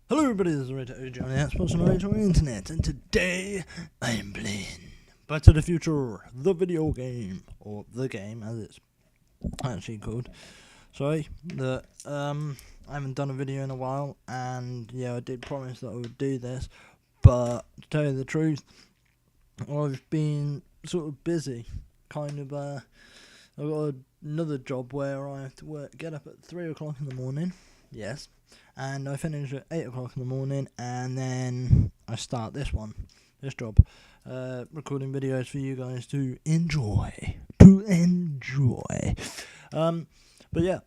Hello everybody, this is Rita John, the Xbox on the internet, and today I am playing Back to the Future, the video game, or the game as it's actually called. Sorry, I haven't done a video in a while, and yeah, I did promise that I would do this, but to tell you the truth, I've been sort of busy, I've got another job where I have to get up at 3 o'clock in the morning, yes. And I finish at 8 o'clock in the morning, and then I start this job, recording videos for you guys to enjoy. But yeah,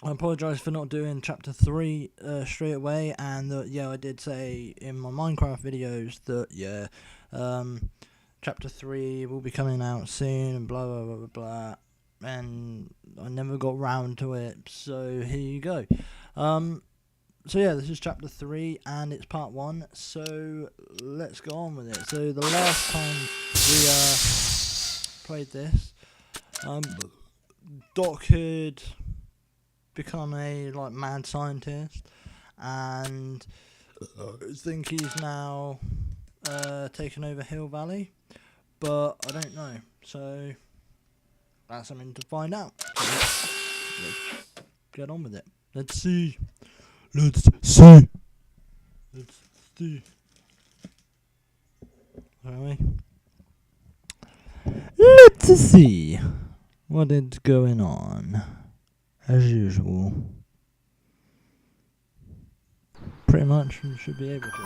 I apologise for not doing Chapter 3 straight away, and I did say in my Minecraft videos that, Chapter 3 will be coming out soon, and blah, blah, blah, blah, blah, and I never got round to it, so here you go. So yeah, this is Chapter 3, and it's Part 1, so let's go on with it. So the last time we played this, Doc had become a mad scientist, and I think he's now taken over Hill Valley, but I don't know, so that's something to find out. So let's get on with it. Let's see. Shall we? Let's see what is going on, as usual. Pretty much, you should be able to.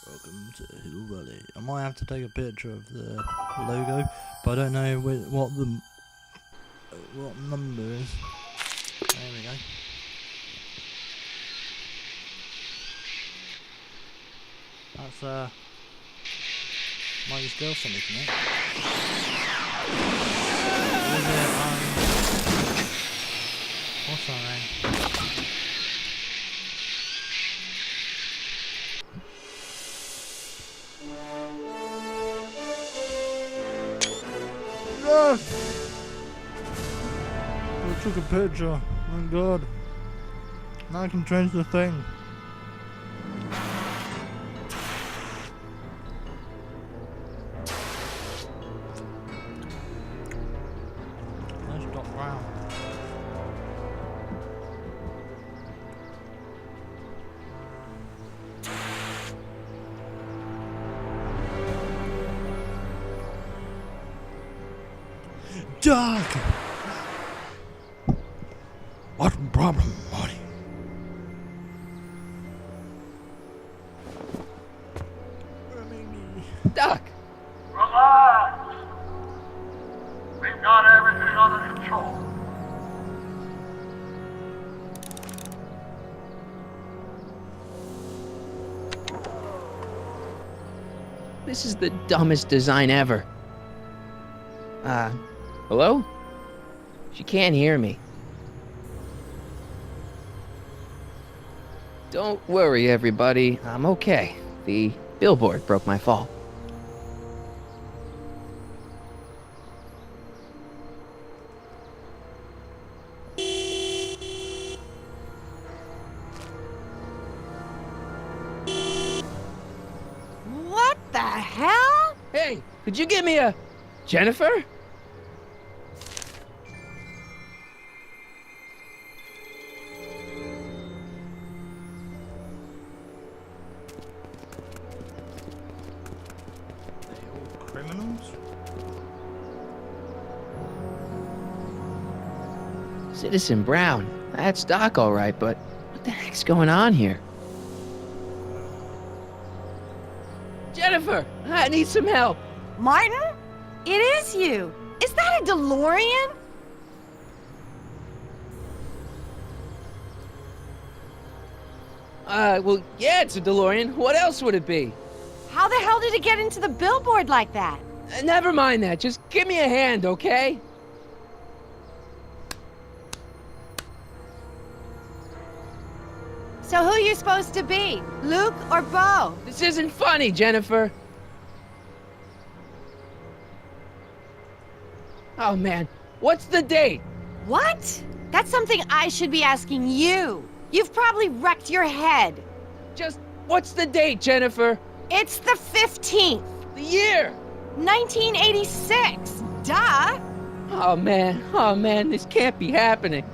Welcome to Hill Valley. I might have to take a picture of the logo, but I don't know what number is. There we go. That's Marty's girlfriend, isn't it? What's her name? Yes! I took a picture. My God. Now I can change the thing. Doc! What problem, Marty? Doc! Relax! We've got everything under control. This is the dumbest design ever. Hello? She can't hear me. Don't worry, everybody. I'm okay. The billboard broke my fall. What the hell? Hey, could you give me a... Jennifer? Criminals? Citizen Brown. That's Doc, all right, but what the heck's going on here? Jennifer, I need some help. Martin? It is you. Is that a DeLorean? Well, yeah, it's a DeLorean. What else would it be? How the hell did it get into the billboard like that? Never mind that. Just give me a hand, okay? So who you supposed to be? Luke or Bo? This isn't funny, Jennifer. Oh, man. What's the date? What? That's something I should be asking you. You've probably wrecked your head. Just, what's the date, Jennifer? It's the 15th, The year! 1986. Duh. Oh man, this can't be happening.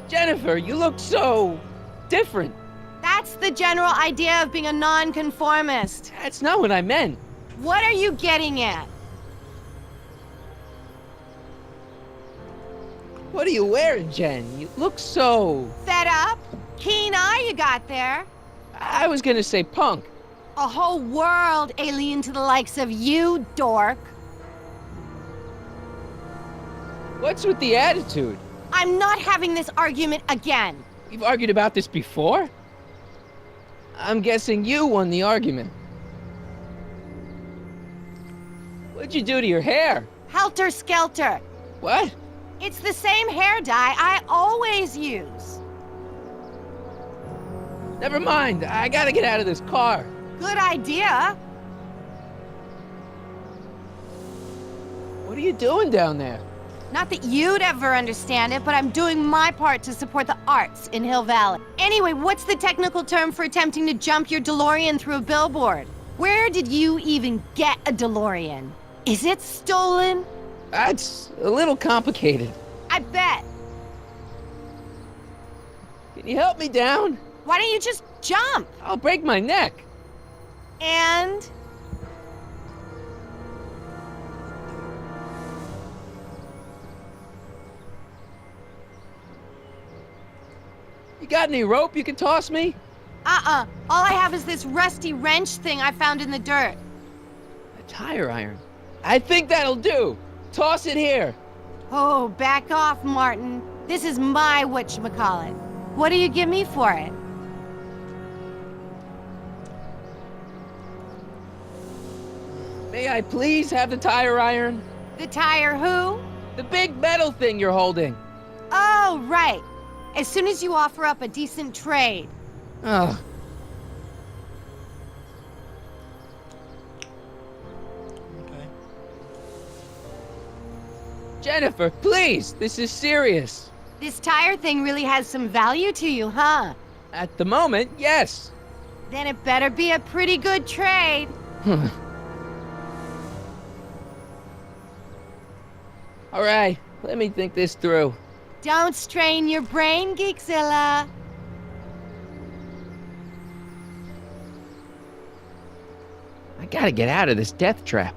Jennifer, you look so different. That's the general idea of being a nonconformist. That's not what I meant. What are you getting at? What are you wearing, Jen? You look so... Fed up? Keen eye you got there. I was gonna say punk. A whole world alien to the likes of you, dork. What's with the attitude? I'm not having this argument again. We've argued about this before? I'm guessing you won the argument. What'd you do to your hair? Helter skelter. What? It's the same hair dye I always use. Never mind, I gotta get out of this car. Good idea. What are you doing down there? Not that you'd ever understand it, but I'm doing my part to support the arts in Hill Valley. Anyway, what's the technical term for attempting to jump your DeLorean through a billboard? Where did you even get a DeLorean? Is it stolen? That's a little complicated. I bet. Can you help me down? Why don't you just jump? I'll break my neck. And... You got any rope you can toss me? All I have is this rusty wrench thing I found in the dirt. A tire iron. I think that'll do. Toss it here. Oh, back off, Martin. This is my whatchamacallit. What do you give me for it? May I please have the tire iron? The tire who? The big metal thing you're holding. Oh, right. As soon as you offer up a decent trade. Ugh. Okay. Jennifer, please, this is serious. This tire thing really has some value to you, huh? At the moment, yes. Then it better be a pretty good trade. All right, let me think this through. Don't strain your brain, Geekzilla. I gotta get out of this death trap.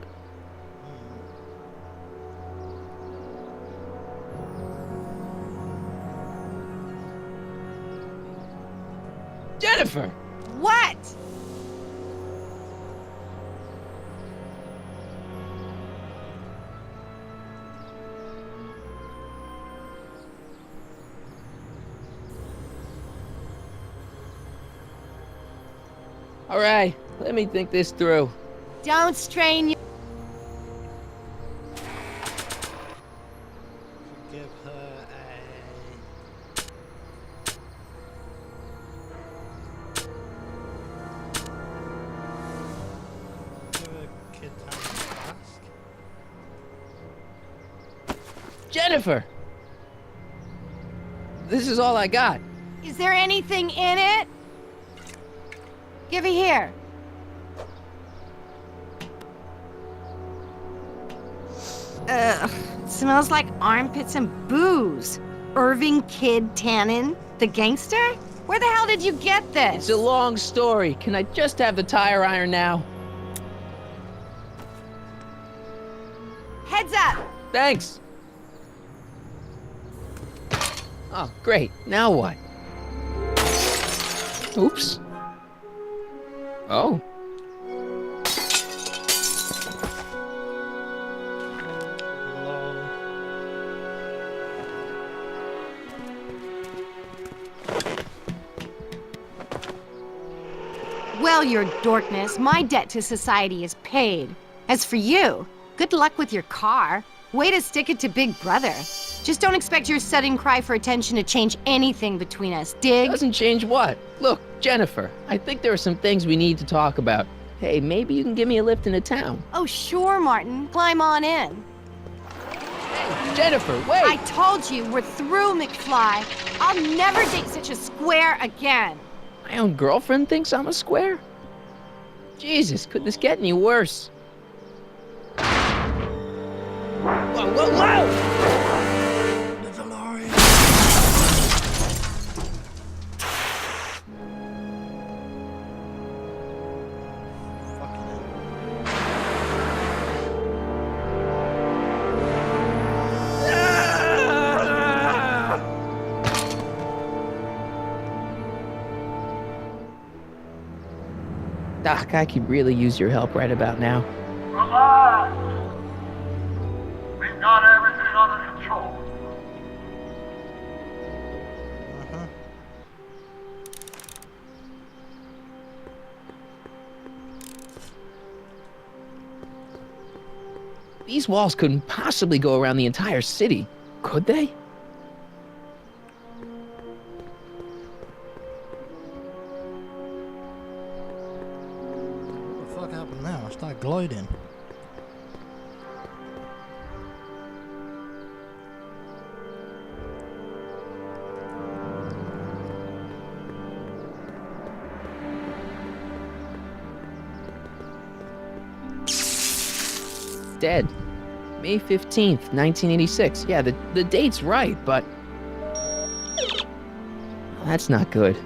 Jennifer! What? All right, let me think this through. Don't strain your... Give her a kid task. Jennifer! This is all I got. Is there anything in it? Give it here. Ugh, it smells like armpits and booze. Irving Kid Tannen, the gangster? Where the hell did you get this? It's a long story. Can I just have the tire iron now? Heads up! Thanks. Oh, great. Now what? Oops. Oh. Well, your dorkness, my debt to society is paid. As for you, good luck with your car. Way to stick it to Big Brother. Just don't expect your sudden cry for attention to change anything between us, dig? Doesn't change what? Look, Jennifer, I think there are some things we need to talk about. Hey, maybe you can give me a lift into town. Oh, sure, Martin. Climb on in. Hey, Jennifer, wait! I told you, we're through, McFly. I'll never date such a square again. My own girlfriend thinks I'm a square? Jesus, could this get any worse? Whoa, whoa, whoa! The DeLorean. Fucking hell. Doc, I could really use your help right about now. Relax. We've got everything under control. Uh-huh. These walls couldn't possibly go around the entire city, could they? What the fuck happened now? I started gliding. Dead. May 15th, 1986. Yeah, the date's right, but... That's not good.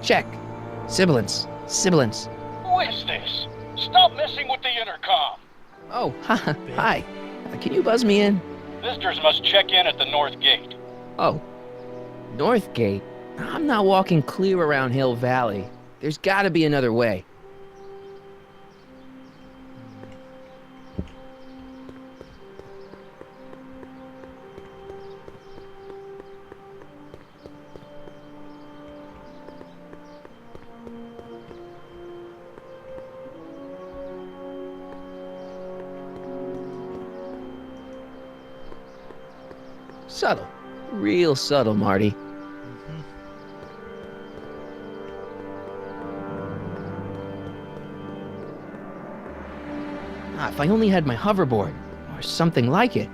Check. Sibilance. Who is this? Stop messing with the intercom. Oh, hi. Can you buzz me in? Visitors must check in at the north gate. Oh, North Gate? I'm not walking clear around Hill Valley. There's gotta be another way. Subtle. Real subtle, Marty. If I only had my hoverboard, or something like it.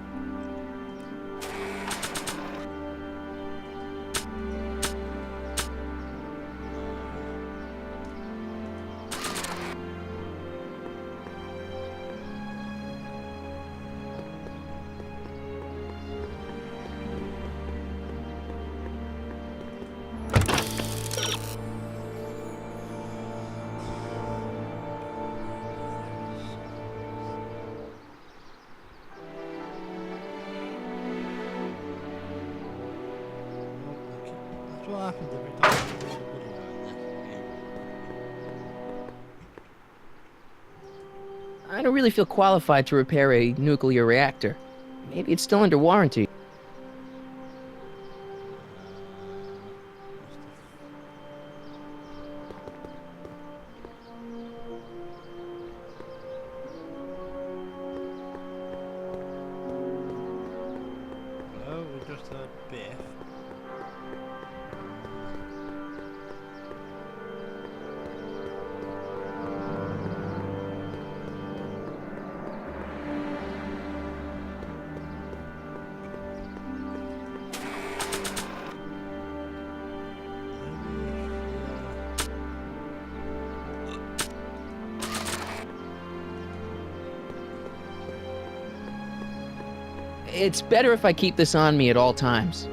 That's what happens every time you do a video in this game. I don't really feel qualified to repair a nuclear reactor. Maybe it's still under warranty. Hello, we just heard Biff. It's better if I keep this on me at all times.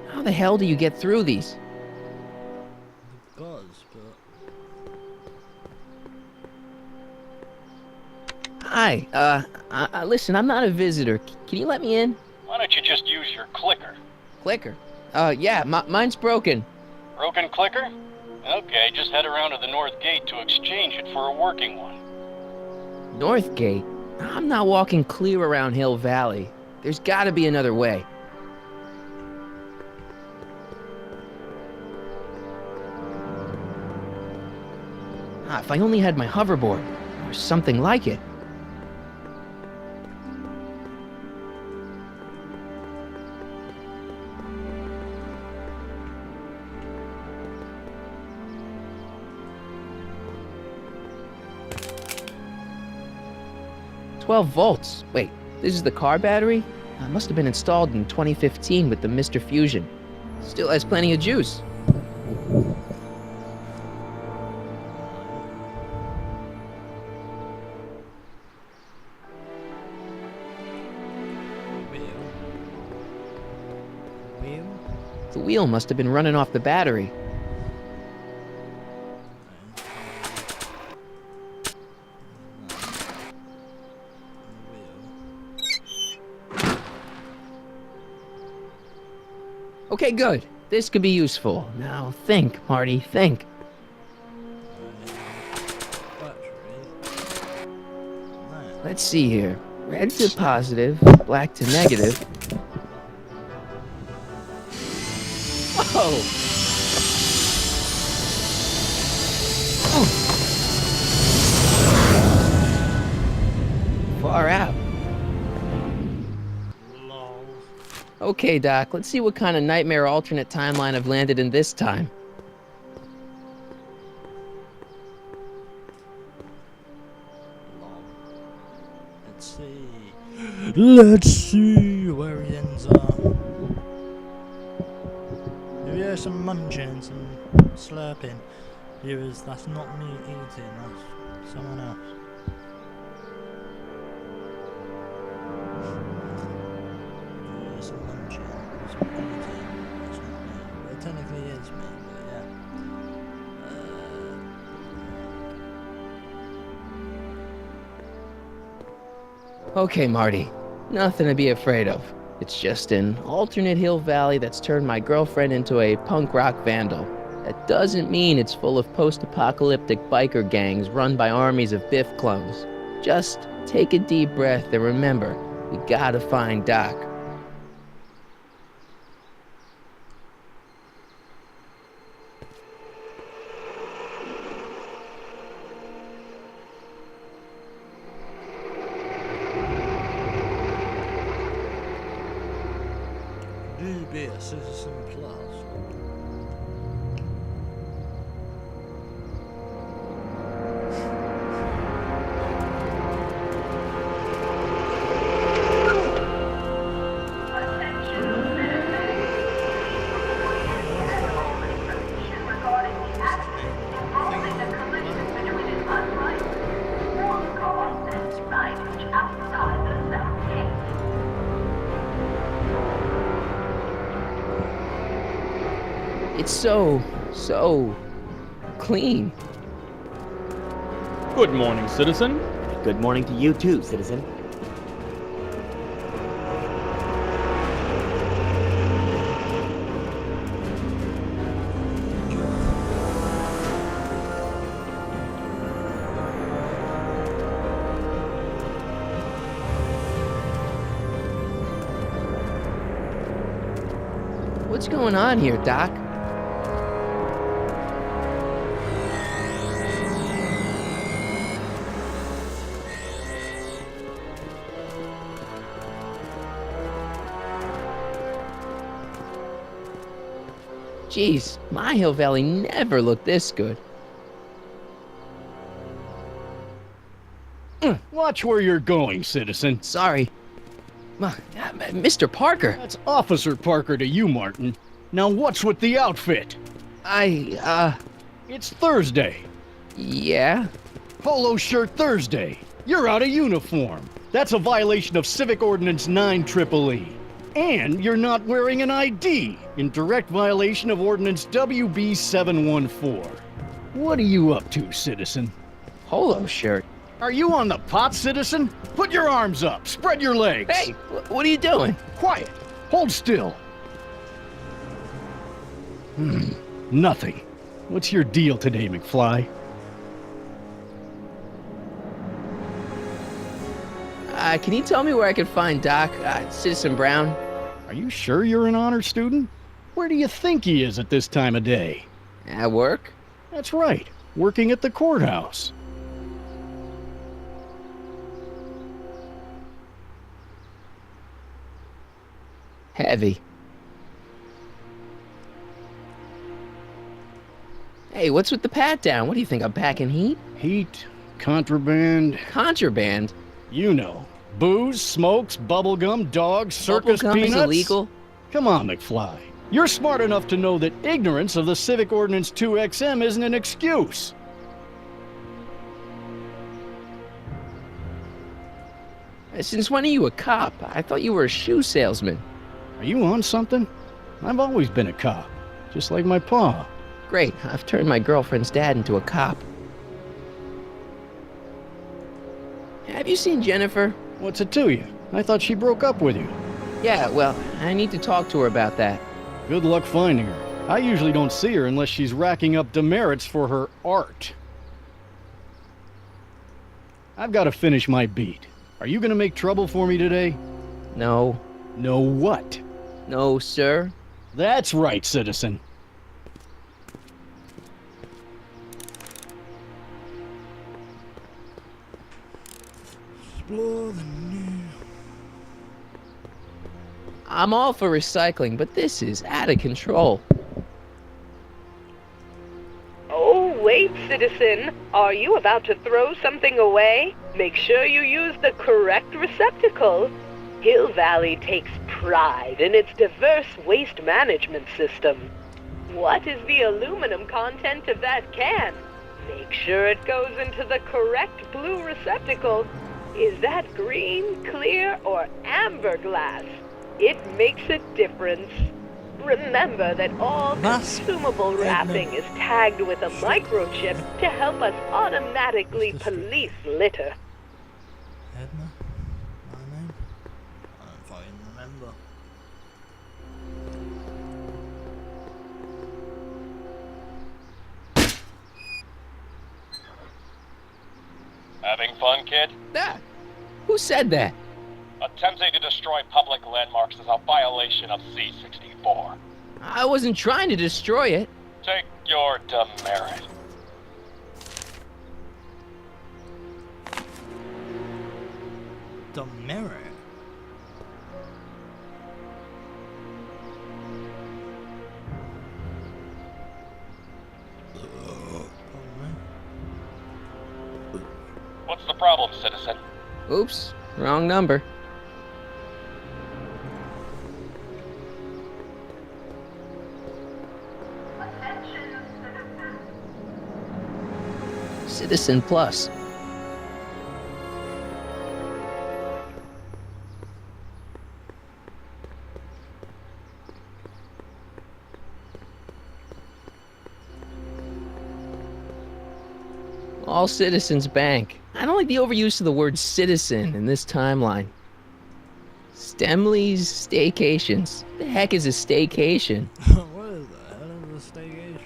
How the hell do you get through these? Buzz, but Hi, listen, I'm not a visitor. Can you let me in? Why don't you just use your clicker? Clicker? Yeah, mine's broken. Broken clicker? Okay, just head around to the north gate to exchange it for a working one. North Gate? I'm not walking clear around Hill Valley. There's gotta be another way. If I only had my hoverboard, or something like it. "12 volts. Wait, this is the car battery? It must have been installed in 2015 with the Mr. Fusion. Still has plenty of juice." The wheel must have been running off the battery. Okay, good. This could be useful. Now think, Marty, think. Let's see here. Red to positive, black to negative. Whoa! Far out. Okay, Doc, let's see what kind of nightmare alternate timeline I've landed in this time. Let's see where he ends up. If you hear some munching, some slurping, viewers, that's not me eating, that's someone else. Some munching, some eating, that's not me. But it technically is me, but yeah. Okay, Marty. Nothing to be afraid of. It's just an alternate Hill Valley that's turned my girlfriend into a punk rock vandal. That doesn't mean it's full of post-apocalyptic biker gangs run by armies of Biff clones. Just take a deep breath and remember, we gotta find Doc. DB Citizen Plus. It's so clean. Good morning, citizen. Good morning to you too, citizen. What's going on here, Doc? Jeez, my Hill Valley never looked this good. Watch where you're going, citizen. Sorry. Mr. Parker, That's Officer Parker to you, Martin. Now what's with the outfit? It's Thursday. Yeah? Polo shirt Thursday. You're out of uniform. That's a violation of Civic Ordinance 9EEE. And you're not wearing an ID, in direct violation of Ordinance WB 714. What are you up to, citizen? Polo shirt. Are you on the pot, citizen? Put your arms up, spread your legs. Hey, what are you doing? Quiet. Hold still. Nothing. What's your deal today, McFly? Can you tell me where I can find Doc, Citizen Brown? Are you sure you're an honor student? Where do you think he is at this time of day? At work? That's right, working at the courthouse. Heavy. Hey, what's with the pat down? What do you think, I'm packing heat? Heat, contraband, Contraband? you know. Booze, smokes, bubblegum, dogs, circus Bubblegum peanuts. is illegal? Come on, McFly. You're smart enough to know that ignorance of the Civic Ordinance 2XM isn't an excuse. Since when are you a cop? I thought you were a shoe salesman. Are you on something? I've always been a cop, just like my pa. Great, I've turned my girlfriend's dad into a cop. Have you seen Jennifer? What's it to you? I thought she broke up with you. Yeah, well, I need to talk to her about that. Good luck finding her. I usually don't see her unless she's racking up demerits for her art. I've got to finish my beat. Are you gonna make trouble for me today? No. No what? No, sir. That's right, citizen. Explore the new. I'm all for recycling, but this is out of control. Oh, wait, citizen. Are you about to throw something away? Make sure you use the correct receptacle. Hill Valley takes pride in its diverse waste management system. What is the aluminum content of that can? Make sure it goes into the correct blue receptacle. Is that green, clear, or amber glass? It makes a difference. Remember that all consumable wrapping is tagged with a microchip to help us automatically police litter. Edna? My name? I don't fucking remember. Having fun, kid? Ah, who said that? Attempting to destroy public landmarks is a violation of C-64. I wasn't trying to destroy it. Take your demerit. The mirror. What's the problem, citizen? Oops, wrong number. Citizen Plus. All Citizens Bank. I don't like the overuse of the word citizen in this timeline. Stemley's Staycations. The heck is a staycation? What is that? Hell is a staycation?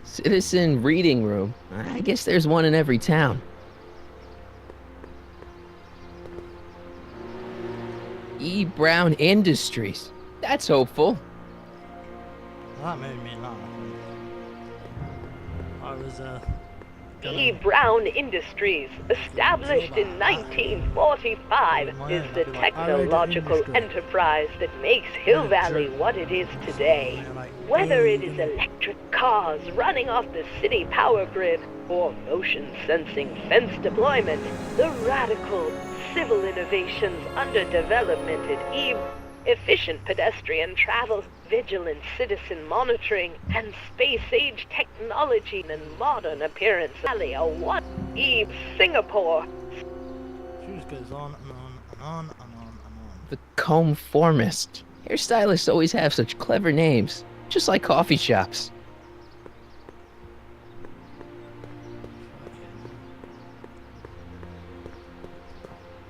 Citizen Reading Room. I guess there's one in every town. E. Brown Industries. That's hopeful. That made me laugh. I was, E. Brown Industries, established in 1945, is the technological enterprise that makes Hill Valley what it is today. Whether it is electric cars running off the city power grid or motion-sensing fence deployment, the radical civil innovations under development at E. Efficient pedestrian travel, vigilant citizen monitoring, and space-age technology and modern appearance valley are one. E. Singapore. she just goes on and on and on and on and on. The Comformist. Hairstylists always have such clever names, just like coffee shops.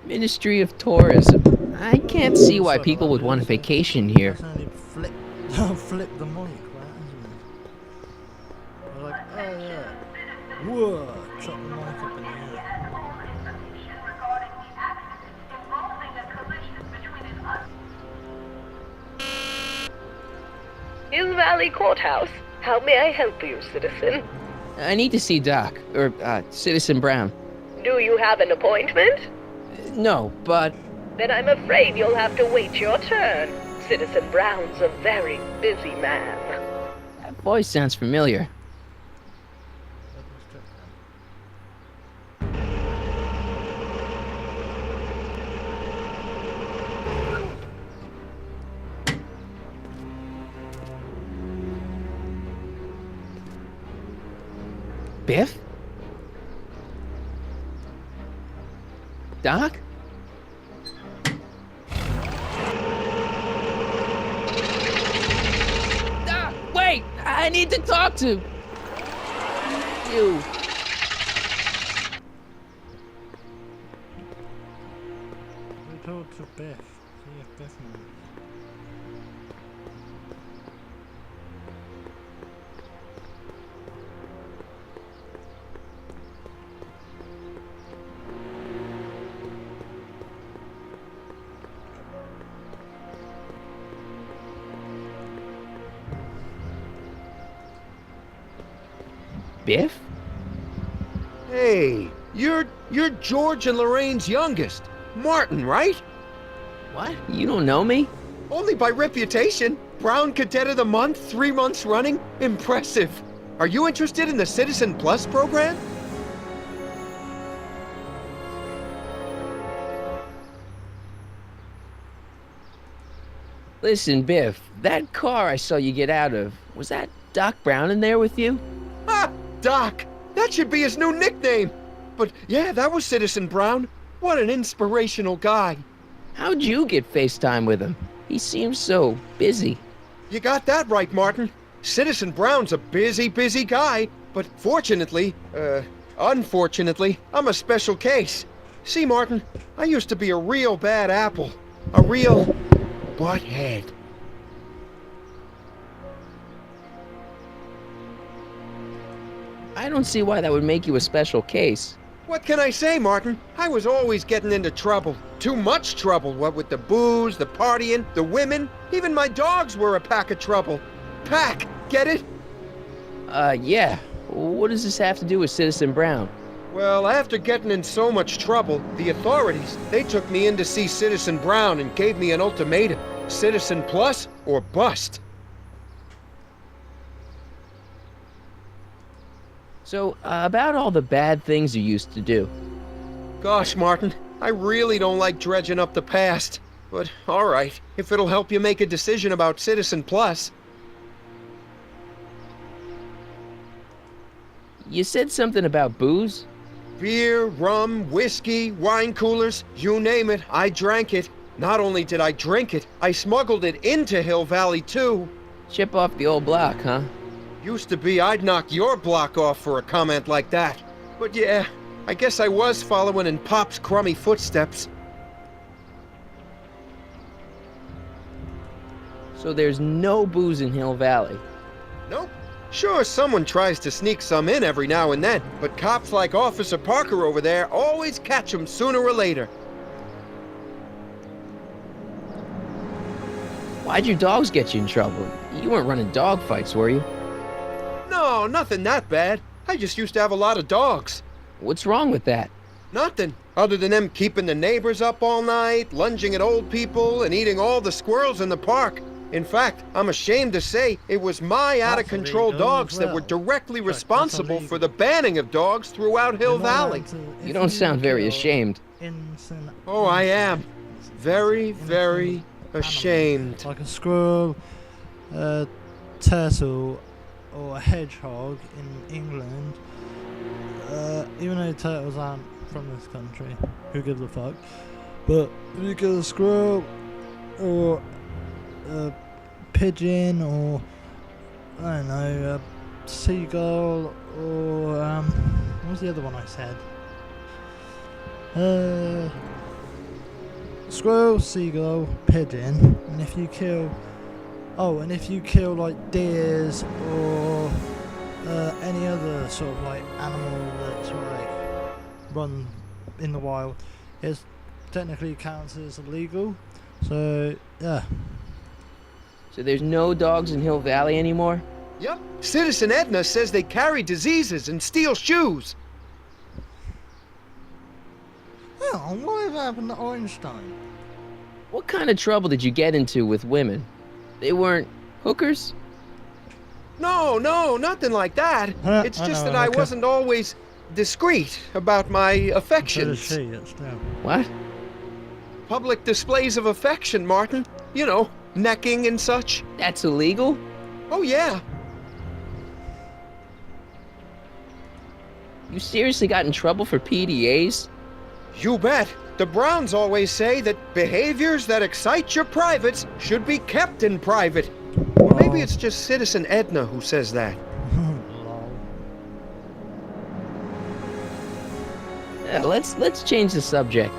Ministry of Tourism. I can't see why people would want a vacation here. Accidentally flip, flip the mic, right? Isn't it? I was like, oh yeah. Whoa, chop the mic up in the air. Valley Courthouse. How may I help you, citizen? I need to see Doc, or Citizen Brown. Do you have an appointment? No, but... Then I'm afraid you'll have to wait your turn. Citizen Brown's a very busy man. That voice sounds familiar. Biff? Doc? Doc, wait! I need to talk to you. We talk to Biff. See if Biff knows. Biff? Hey, you're George and Lorraine's youngest. Martin, right? What? You don't know me? Only by reputation. Brown Cadet of the Month, 3 months running. Impressive. Are you interested in the Citizen Plus program? Listen, Biff, that car I saw you get out of, was that Doc Brown in there with you? Ha! Doc! That should be his new nickname. But yeah, that was Citizen Brown. What an inspirational guy. How'd you get FaceTime with him? He seems so busy. You got that right, Martin. Citizen Brown's a busy guy. But unfortunately, I'm a special case. See, Martin, I used to be a real bad apple. A real butthead. I don't see why that would make you a special case. What can I say, Martin? I was always getting into trouble. Too much trouble, what with the booze, the partying, the women. Even my dogs were a pack of trouble. Pack, get it? Yeah. What does this have to do with Citizen Brown? Well, after getting in so much trouble, the authorities, they took me in to see Citizen Brown and gave me an ultimatum. Citizen Plus or bust. So, about all the bad things you used to do. Gosh, Martin, I really don't like dredging up the past. But, alright, if it'll help you make a decision about Citizen Plus. You said something about booze? Beer, rum, whiskey, wine coolers, you name it, I drank it. Not only did I drink it, I smuggled it into Hill Valley, too. Chip off the old block, huh? Used to be I'd knock your block off for a comment like that. But yeah, I guess I was following in Pop's crummy footsteps. So there's no booze in Hill Valley? Nope. Sure, someone tries to sneak some in every now and then, but cops like Officer Parker over there always catch them sooner or later. Why'd your dogs get you in trouble? You weren't running dog fights, were you? No, nothing that bad. I just used to have a lot of dogs. What's wrong with that? Nothing, other than them keeping the neighbors up all night, lunging at old people, and eating all the squirrels in the park. In fact, I'm ashamed to say it was my out-of-control dogs that were directly responsible for the banning of dogs throughout Hill Valley. You don't sound very ashamed. Oh, I am. Very, very ashamed. Like a squirrel, a turtle, or a hedgehog in England. Even though turtles aren't from this country, who gives a fuck? But if you get a squirrel, or a pigeon, or I don't know, a seagull, or what was the other one I said? Squirrel, seagull, pigeon, and if you kill like deers or any other sort of like animal that's like run in the wild, it technically counts as illegal. So yeah. So there's no dogs in Hill Valley anymore? Yep. Citizen Edna says they carry diseases and steal shoes. Oh, what happened to Einstein? What kind of trouble did you get into with women? They weren't hookers? No, nothing like that. It's I just know, that I okay. wasn't always discreet about my So does affections. she, it's still. What? Public displays of affection, Martin. You know, necking and such. That's illegal? Oh, yeah. You seriously got in trouble for PDAs? You bet. The Browns always say that behaviors that excite your privates should be kept in private. Or maybe it's just Citizen Edna who says that. Lol. Yeah, let's change the subject.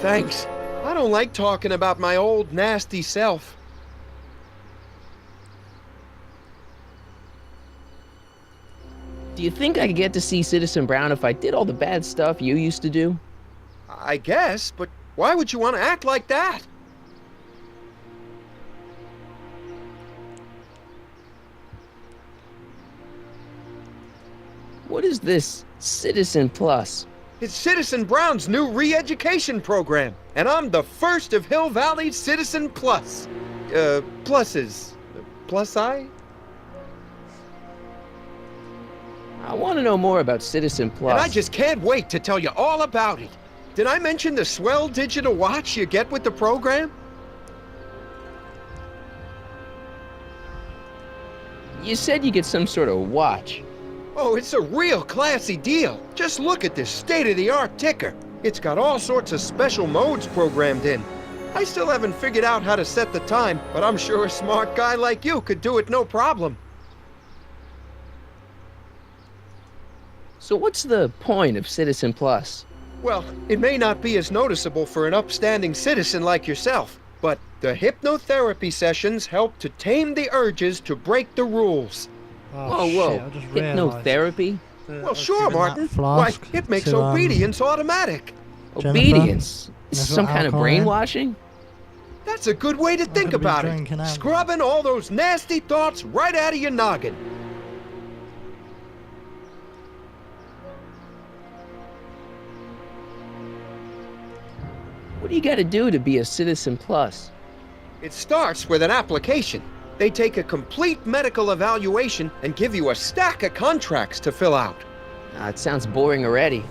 Thanks. I don't like talking about my old nasty self. Do you think I could get to see Citizen Brown if I did all the bad stuff you used to do? I guess, but why would you want to act like that? What is this Citizen Plus? It's Citizen Brown's new re-education program, and I'm the first of Hill Valley's Citizen Plus. Pluses. Plus-I? I want to know more about Citizen Plus. And I just can't wait to tell you all about it. Did I mention the swell digital watch you get with the program? You said you get some sort of watch. Oh, it's a real classy deal. Just look at this state-of-the-art ticker. It's got all sorts of special modes programmed in. I still haven't figured out how to set the time, but I'm sure a smart guy like you could do it no problem. So what's the point of Citizen Plus? Well, it may not be as noticeable for an upstanding citizen like yourself, but the hypnotherapy sessions help to tame the urges to break the rules. Oh, Whoa, shit, I just realised Hypnotherapy? that I Well, was sure, giving that Martin. flask Why, it makes to, obedience automatic. Jennifer? Obedience? Is There's some kind of alcohol in. brainwashing? That's a good way to think could be about it. drinking alcohol. Scrubbing all those nasty thoughts right out of your noggin. What do you gotta do to be a Citizen Plus? It starts with an application. They take a complete medical evaluation and give you a stack of contracts to fill out. It sounds boring already.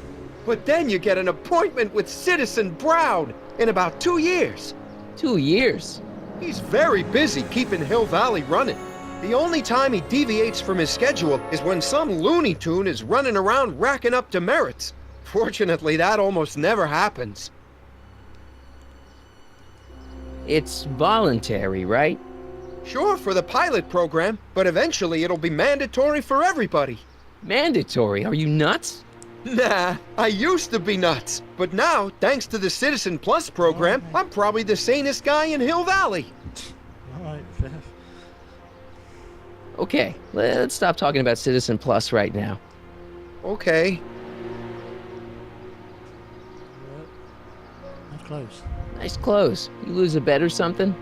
But then you get an appointment with Citizen Brown in about 2 years. 2 years? He's very busy keeping Hill Valley running. The only time he deviates from his schedule is when some Looney Tune is running around racking up demerits. Fortunately, that almost never happens. It's voluntary, right? Sure, for the pilot program, but eventually it'll be mandatory for everybody. Mandatory? Are you nuts? Nah, I used to be nuts, but now, thanks to the Citizen Plus program, I'm probably the sanest guy in Hill Valley. Alright, fair. Okay, let's stop talking about Citizen Plus right now. Okay. That's close. Nice clothes. You lose a bet or something?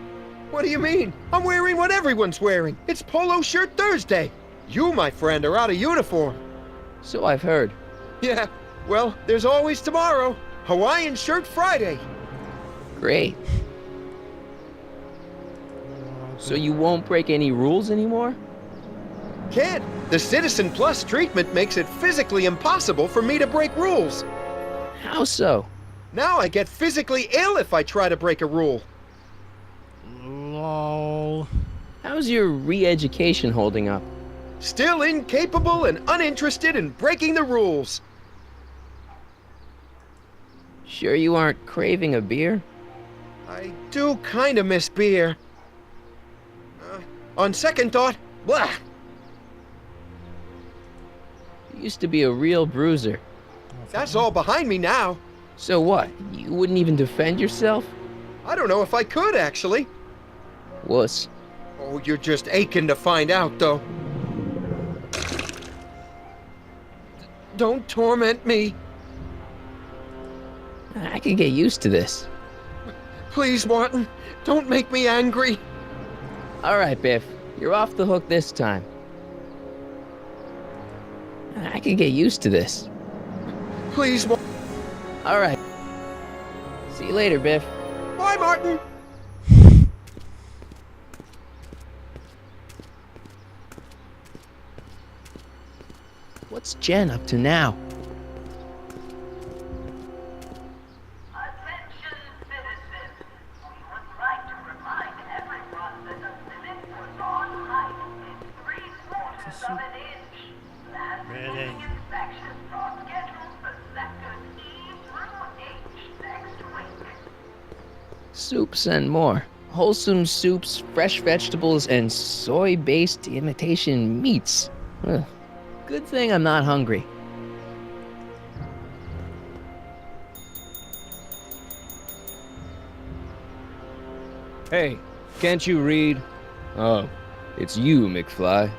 What do you mean? I'm wearing what everyone's wearing. It's Polo Shirt Thursday. You, my friend, are out of uniform. So I've heard. Yeah, well, there's always tomorrow. Hawaiian Shirt Friday. Great. So you won't break any rules anymore? Can't. The Citizen Plus treatment makes it physically impossible for me to break rules. How so? Now I get physically ill if I try to break a rule. Lol. How's your re-education holding up? Still incapable and uninterested in breaking the rules. Sure you aren't craving a beer? I do kinda miss beer. On second thought, blah. You used to be a real bruiser. That's all behind me now. So what? You wouldn't even defend yourself? I don't know if I could, actually. Wuss. Oh, you're just aching to find out, though. Don't torment me. I can get used to this. Please, Martin, don't make me angry. All right, Biff. You're off the hook this time. I can get used to this. Please, All right. See you later, Biff. bye, Martin. What's Jen up to now? Attention, citizens. We would like to remind everyone that the civic was on height in 3/4 of an inch. Last Really? inspections are scheduled for sectors E through H next week. Soups and more. Wholesome soups, fresh vegetables, and soy-based imitation meats. Ugh. Good thing I'm not hungry. Hey, can't you read? Oh, it's you, McFly.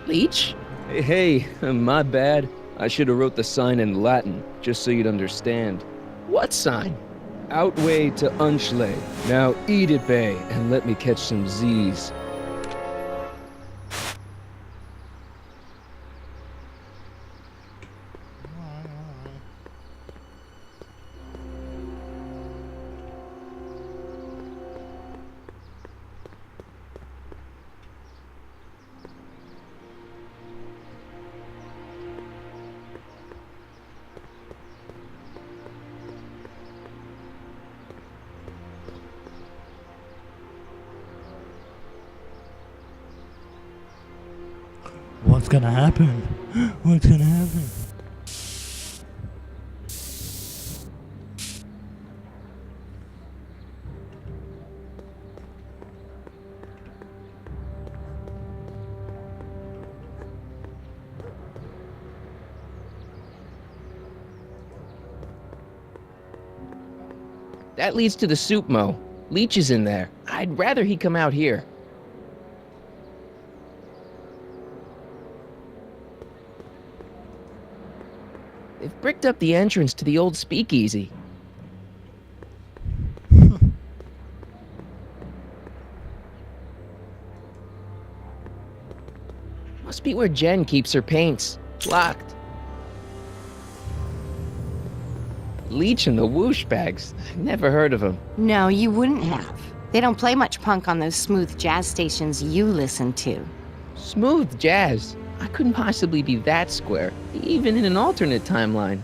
Leech? Hey, my bad. I should have wrote the sign in Latin, just so you'd understand. What sign? Outway to Unchley. Now eat it, Bay, and let me catch some Z's. What's gonna happen? What's gonna happen? That leads to the soup mo. Leech is in there. I'd rather he come out here. They've bricked up the entrance to the old speakeasy. Must be where Jen keeps her paints. Locked. Leech and the whoosh bags. Never heard of them. No, you wouldn't have. They don't play much punk on those smooth jazz stations you listen to. Smooth jazz. I couldn't possibly be that square, even in an alternate timeline.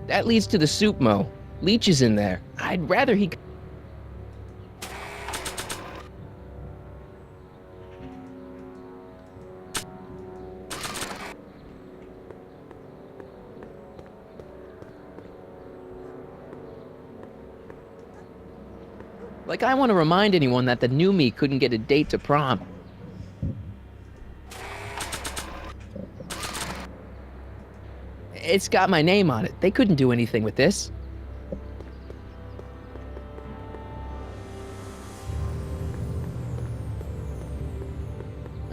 That leads to the soup mo. Leech is in there. I'd rather he... Like I want to remind anyone that the new me couldn't get a date to prom. It's got my name on it. They couldn't do anything with this.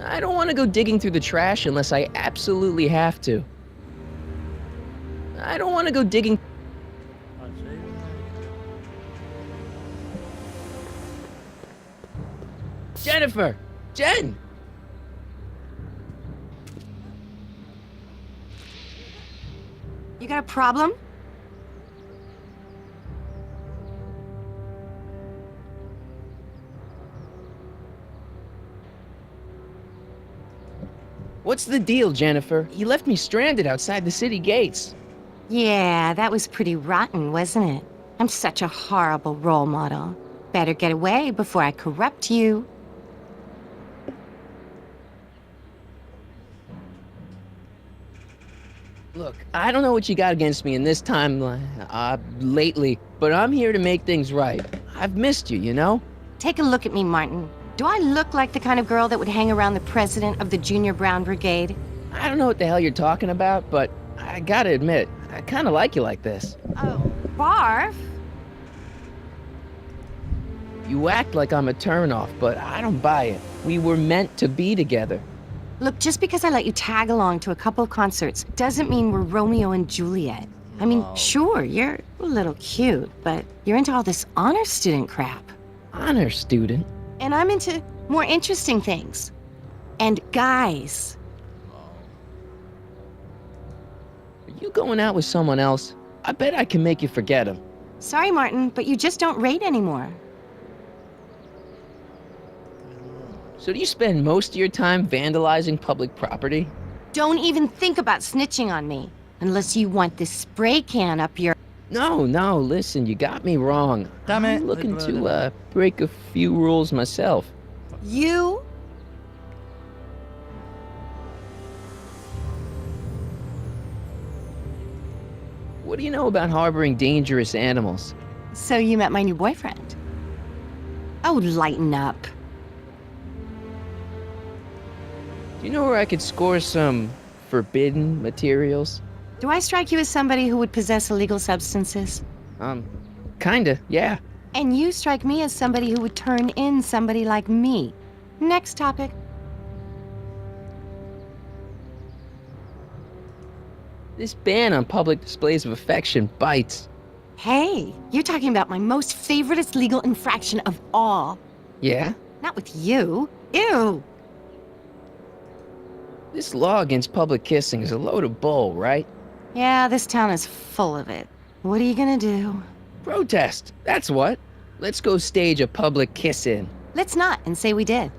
I don't want to go digging through the trash unless I absolutely have to. I don't want to go digging... Jennifer! Jen! You got a problem? What's the deal, Jennifer? You left me stranded outside the city gates. Yeah, that was pretty rotten, wasn't it? I'm such a horrible role model. Better get away before I corrupt you. Look, I don't know what you got against me in this time, lately, but I'm here to make things right. I've missed you, you know? Take a look at me, Martin. Do I look like the kind of girl that would hang around the president of the Junior Brown Brigade? I don't know what the hell you're talking about, but I gotta admit, I kinda like you like this. Oh, barf? You act like I'm a turnoff, but I don't buy it. We were meant to be together. Look, just because I let you tag along to a couple of concerts doesn't mean we're Romeo and Juliet. I mean, sure, you're a little cute, but you're into all this honor student crap. Honor student? And I'm into more interesting things. And guys. Are you going out with someone else? I bet I can make you forget him. Sorry, Martin, but you just don't rate anymore. So do you spend most of your time vandalizing public property? Don't even think about snitching on me, unless you want this spray can up your... No, listen, you got me wrong. Damn it. I'm looking to break a few rules myself. You? What do you know about harboring dangerous animals? So you met my new boyfriend. Oh, lighten up. Do you know where I could score some forbidden materials? Do I strike you as somebody who would possess illegal substances? Kinda, yeah. And you strike me as somebody who would turn in somebody like me. Next topic. This ban on public displays of affection bites. Hey, you're talking about my most favoriteest legal infraction of all. Yeah? Not with you. Ew. This law against public kissing is a load of bull, right? Yeah, this town is full of it. What are you gonna do? Protest, that's what. Let's go stage a public kiss-in. Let's not and say we did.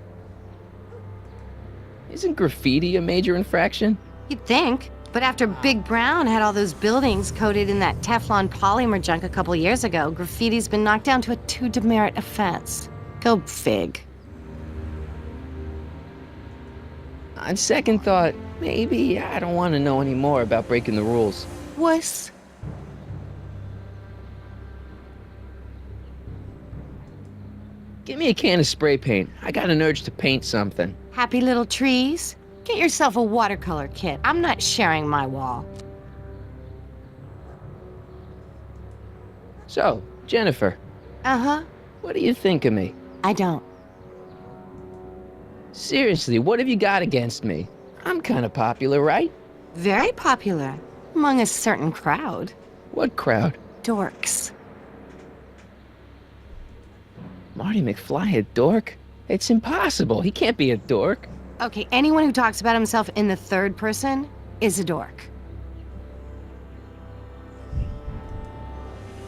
Isn't graffiti a major infraction? You'd think. But after Big Brown had all those buildings coated in that Teflon polymer junk a couple years ago, graffiti's been knocked down to a 2 demerit offense. Go fig. On second thought, maybe I don't want to know any more about breaking the rules. Wuss. Give me a can of spray paint. I got an urge to paint something. Happy little trees? Get yourself a watercolor kit. I'm not sharing my wall. So, Jennifer. Uh-huh. What do you think of me? I don't. Seriously, what have you got against me? I'm kind of popular, right? Very popular. Among a certain crowd. What crowd? Dorks. Marty McFly a dork? It's impossible. He can't be a dork. Okay, anyone who talks about himself in the third person is a dork.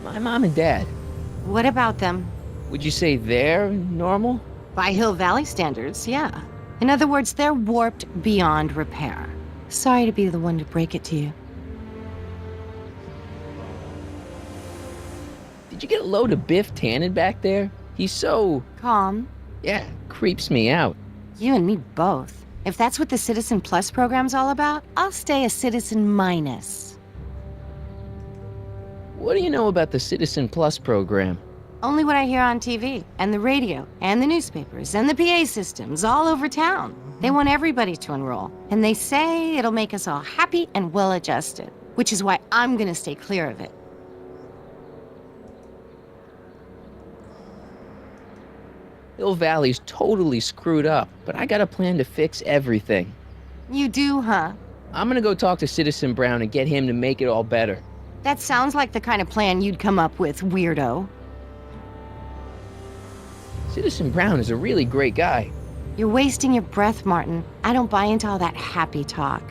My mom and dad. What about them? Would you say they're normal? By Hill Valley standards, yeah. In other words, they're warped beyond repair. Sorry to be the one to break it to you. Did you get a load of Biff Tannen back there? He's so... Calm. Yeah, creeps me out. You and me both. If that's what the Citizen Plus program's all about, I'll stay a Citizen Minus. What do you know about the Citizen Plus program? Only what I hear on TV, and the radio, and the newspapers, and the PA systems all over town. They want everybody to enroll, and they say it'll make us all happy and well-adjusted, which is why I'm gonna stay clear of it. Hill Valley's totally screwed up, but I got a plan to fix everything. You do, huh? I'm gonna go talk to Citizen Brown and get him to make it all better. That sounds like the kind of plan you'd come up with, weirdo. Citizen Brown is a really great guy. You're wasting your breath, Martin. I don't buy into all that happy talk.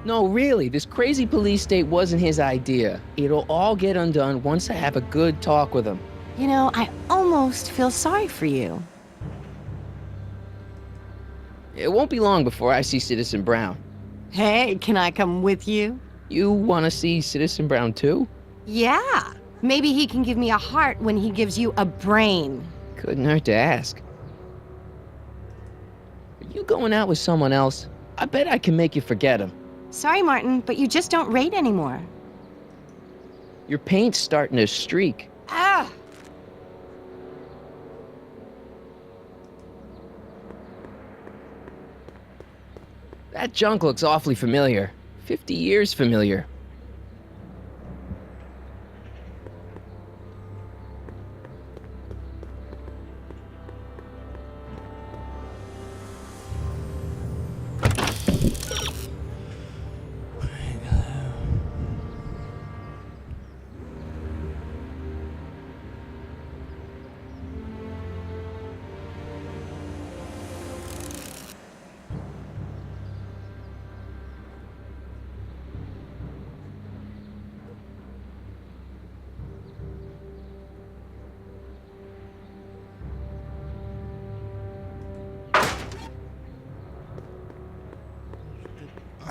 No, really, this crazy police state wasn't his idea. It'll all get undone once I have a good talk with him. You know, I almost feel sorry for you. It won't be long before I see Citizen Brown. Hey, can I come with you? You want to see Citizen Brown too? Yeah. Maybe he can give me a heart when he gives you a brain. Couldn't hurt to ask. Are you going out with someone else? I bet I can make you forget him. Sorry, Martin, but you just don't rate anymore. Your paint's starting to streak. Ah! That junk looks awfully familiar. 50 years familiar.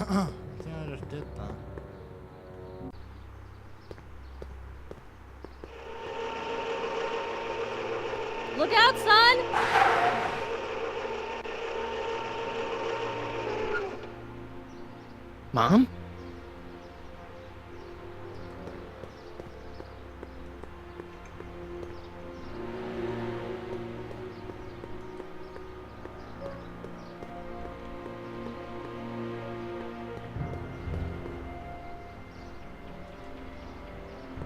I think I just did that. Look out, son! Mom?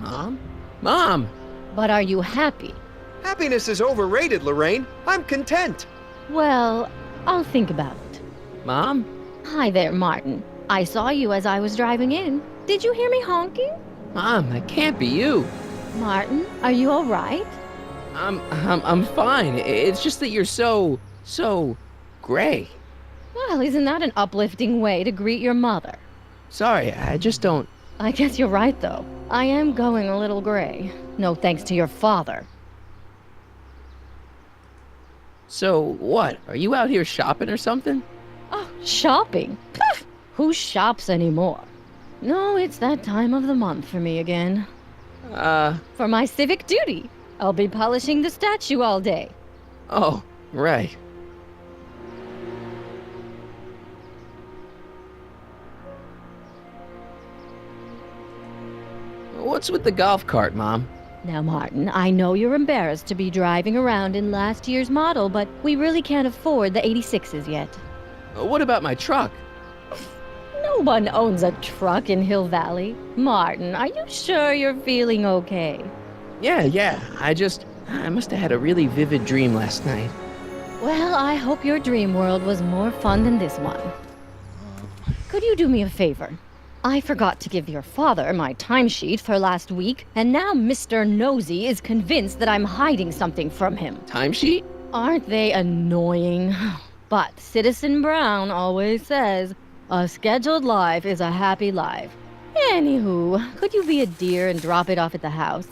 Mom? Mom! But are you happy? Happiness is overrated, Lorraine. I'm content. Well, I'll think about it. Mom? Hi there, Martin. I saw you as I was driving in. Did you hear me honking? Mom, that can't be you. Martin, are you all right? I'm fine. It's just that you're so gray. Well, isn't that an uplifting way to greet your mother? Sorry, I just don't... I guess you're right, though. I am going a little gray. No thanks to your father. So, what? Are you out here shopping or something? Oh, shopping? Pff, who shops anymore? No, it's that time of the month for me again. For my civic duty. I'll be polishing the statue all day. Oh, right. What's with the golf cart, Mom? Now, Martin, I know you're embarrassed to be driving around in last year's model, but we really can't afford the 86s yet. What about my truck? No one owns a truck in Hill Valley. Martin, are you sure you're feeling okay? Yeah. I must have had a really vivid dream last night. Well, I hope your dream world was more fun than this one. Could you do me a favor? I forgot to give your father my timesheet for last week, and now Mr. Nosy is convinced that I'm hiding something from him. Timesheet? Aren't they annoying? But Citizen Brown always says, a scheduled life is a happy life. Anywho, could you be a dear and drop it off at the house?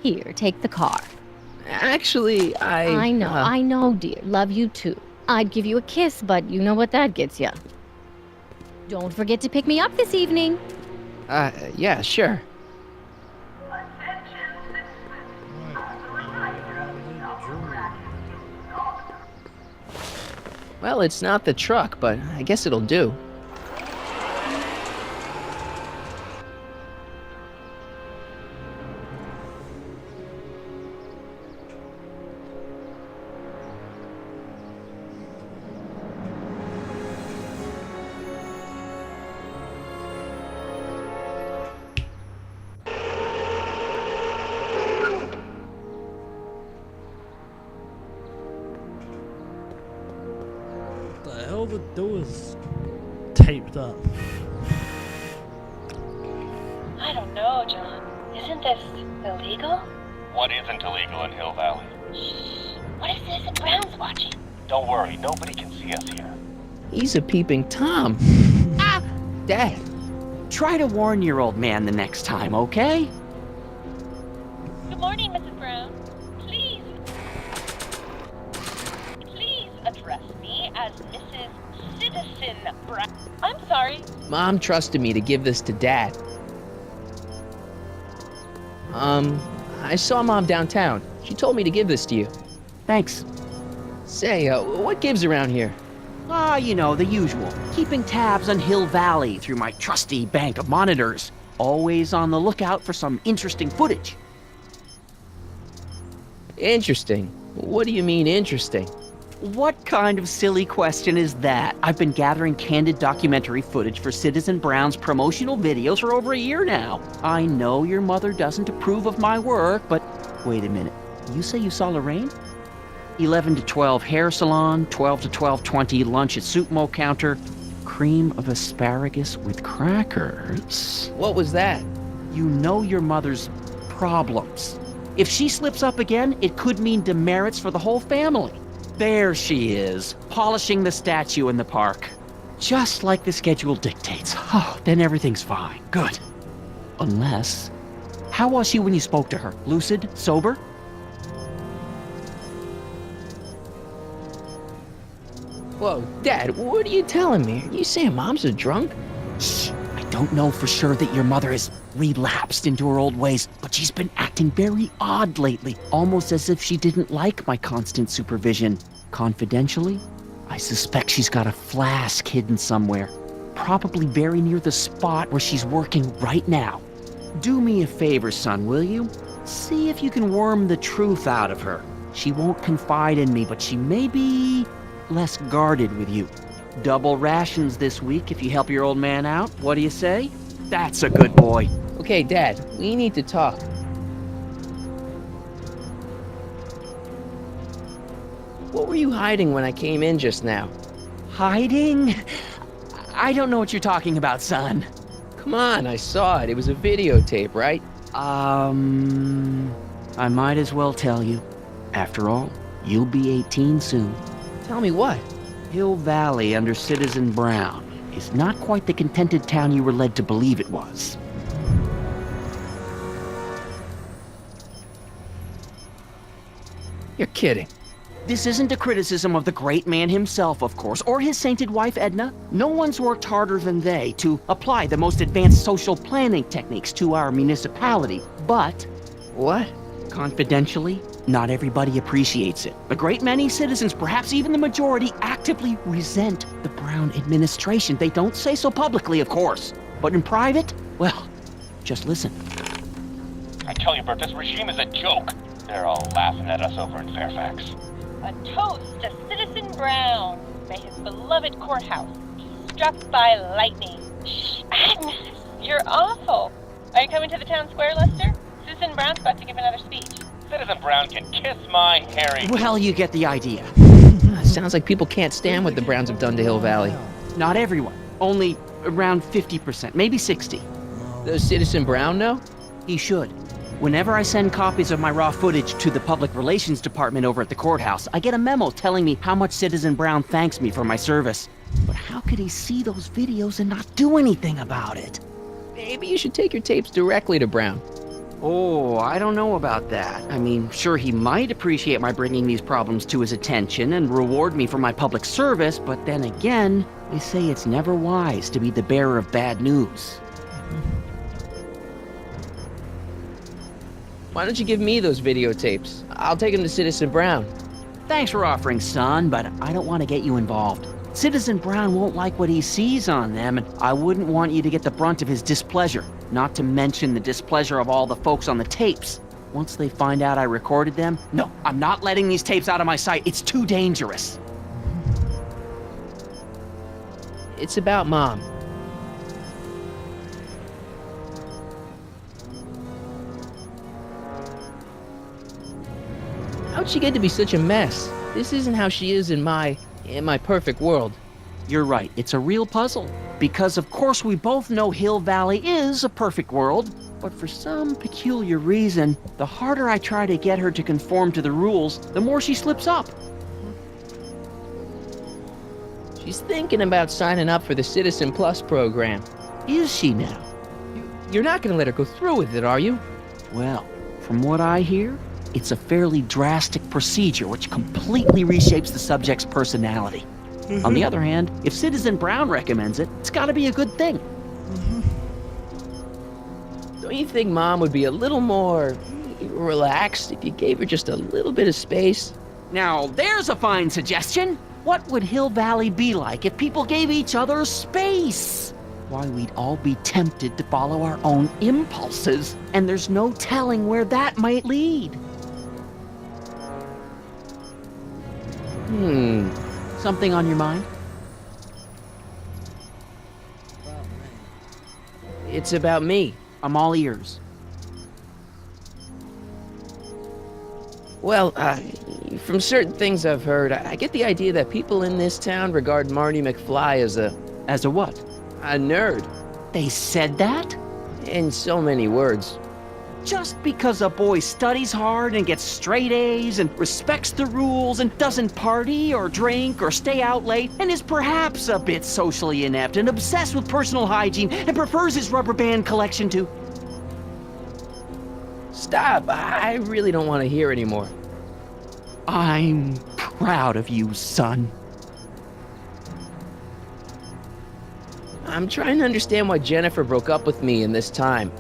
Here, take the car. Actually, I know, dear. Love you too. I'd give you a kiss, but you know what that gets ya. Don't forget to pick me up this evening. Yeah, sure. Attention, citizens. As a reminder, no traffic. Well, it's not the truck, but I guess it'll do. The door is taped up. I don't know, John. Isn't this illegal? What isn't illegal in Hill Valley? Shh. What if Citizen Brown's watching? Don't worry, nobody can see us here. He's a peeping Tom. Ah! Dad. Try to warn your old man the next time, okay? Good morning, Mrs. Brown. Please address me as Mrs. Citizen Brown. I'm sorry. Mom trusted me to give this to Dad. I saw Mom downtown. She told me to give this to you. Thanks. Say, what gives around here? You know, the usual. Keeping tabs on Hill Valley through my trusty bank of monitors. Always on the lookout for some interesting footage. Interesting. What do you mean, interesting? What kind of silly question is that? I've been gathering candid documentary footage for Citizen Brown's promotional videos for over a year now. I know your mother doesn't approve of my work, but wait a minute. You say you saw Lorraine? 11 to 12 hair salon, 12 to 12:20 lunch at Suitmo counter. cream of asparagus with crackers. What was that? You know your mother's problems. If she slips up again, it could mean demerits for the whole family. There she is, polishing the statue in the park. Just like the schedule dictates. Oh, then everything's fine. Good. Unless... How was she when you spoke to her? Lucid? Sober? Whoa, Dad, what are you telling me? Are you saying Mom's a drunk? Shh. I don't know for sure that your mother has relapsed into her old ways, but she's been acting very odd lately, almost as if she didn't like my constant supervision. Confidentially, I suspect she's got a flask hidden somewhere, probably very near the spot where she's working right now. Do me a favor, son, will you? See if you can worm the truth out of her. She won't confide in me, but she may be less guarded with you. Double rations this week if you help your old man out. What do you say? That's a good boy. Okay, Dad, we need to talk. What were you hiding when I came in just now? Hiding? I don't know what you're talking about, son. Come on, I saw it. It was a videotape, right? I might as well tell you. After all, you'll be 18 soon. Tell me what? Hill Valley under Citizen Brown is not quite the contented town you were led to believe it was. You're kidding. This isn't a criticism of the great man himself, of course, or his sainted wife, Edna. No one's worked harder than they to apply the most advanced social planning techniques to our municipality. But... What? Confidentially, not everybody appreciates it. A great many citizens, perhaps even the majority, actively resent the Brown administration. They don't say so publicly, of course. But in private, well, just listen. I tell you, Bert, this regime is a joke. They're all laughing at us over in Fairfax. A toast to Citizen Brown. May his beloved courthouse be struck by lightning. Shh, Agnes, you're awful. Are you coming to the town square, Lester? Citizen Brown's about to give another speech. Citizen Brown can kiss my hairy... Well, you get the idea. Sounds like people can't stand what the Browns have done to Hill Valley. Not everyone. Only around 50%, maybe 60. Does Citizen Brown know? He should. Whenever I send copies of my raw footage to the public relations department over at the courthouse, I get a memo telling me how much Citizen Brown thanks me for my service. But how could he see those videos and not do anything about it? Maybe you should take your tapes directly to Brown. Oh, I don't know about that. I mean, sure, he might appreciate my bringing these problems to his attention and reward me for my public service, but then again, they say it's never wise to be the bearer of bad news. Why don't you give me those videotapes? I'll take them to Citizen Brown. Thanks for offering, son, but I don't want to get you involved. Citizen Brown won't like what he sees on them, and I wouldn't want you to get the brunt of his displeasure, not to mention the displeasure of all the folks on the tapes. Once they find out I recorded them, no, I'm not letting these tapes out of my sight. It's too dangerous. It's about Mom. How'd she get to be such a mess? This isn't how she is in my perfect world. You're right, it's a real puzzle. Because of course we both know Hill Valley is a perfect world, but for some peculiar reason, the harder I try to get her to conform to the rules, the more she slips up. She's thinking about signing up for the Citizen Plus program. Is she now? You're not gonna let her go through with it, are you? Well, from what I hear, it's a fairly drastic procedure which completely reshapes the subject's personality. On the other hand, if Citizen Brown recommends it, it's gotta be a good thing. Don't you think Mom would be a little more relaxed if you gave her just a little bit of space? Now, there's a fine suggestion. What would Hill Valley be like if people gave each other space? Why, we'd all be tempted to follow our own impulses, and there's no telling where that might lead. Something on your mind? It's about me. I'm all ears. Well, from certain things I've heard, I get the idea that people in this town regard Marty McFly as a As a what? A nerd. They said that? In so many words. Just because a boy studies hard and gets straight A's and respects the rules and doesn't party or drink or stay out late and is perhaps a bit socially inept and obsessed with personal hygiene and prefers his rubber band collection to... Stop. I really don't want to hear anymore. I'm proud of you, son. I'm trying to understand why Jennifer broke up with me in this time.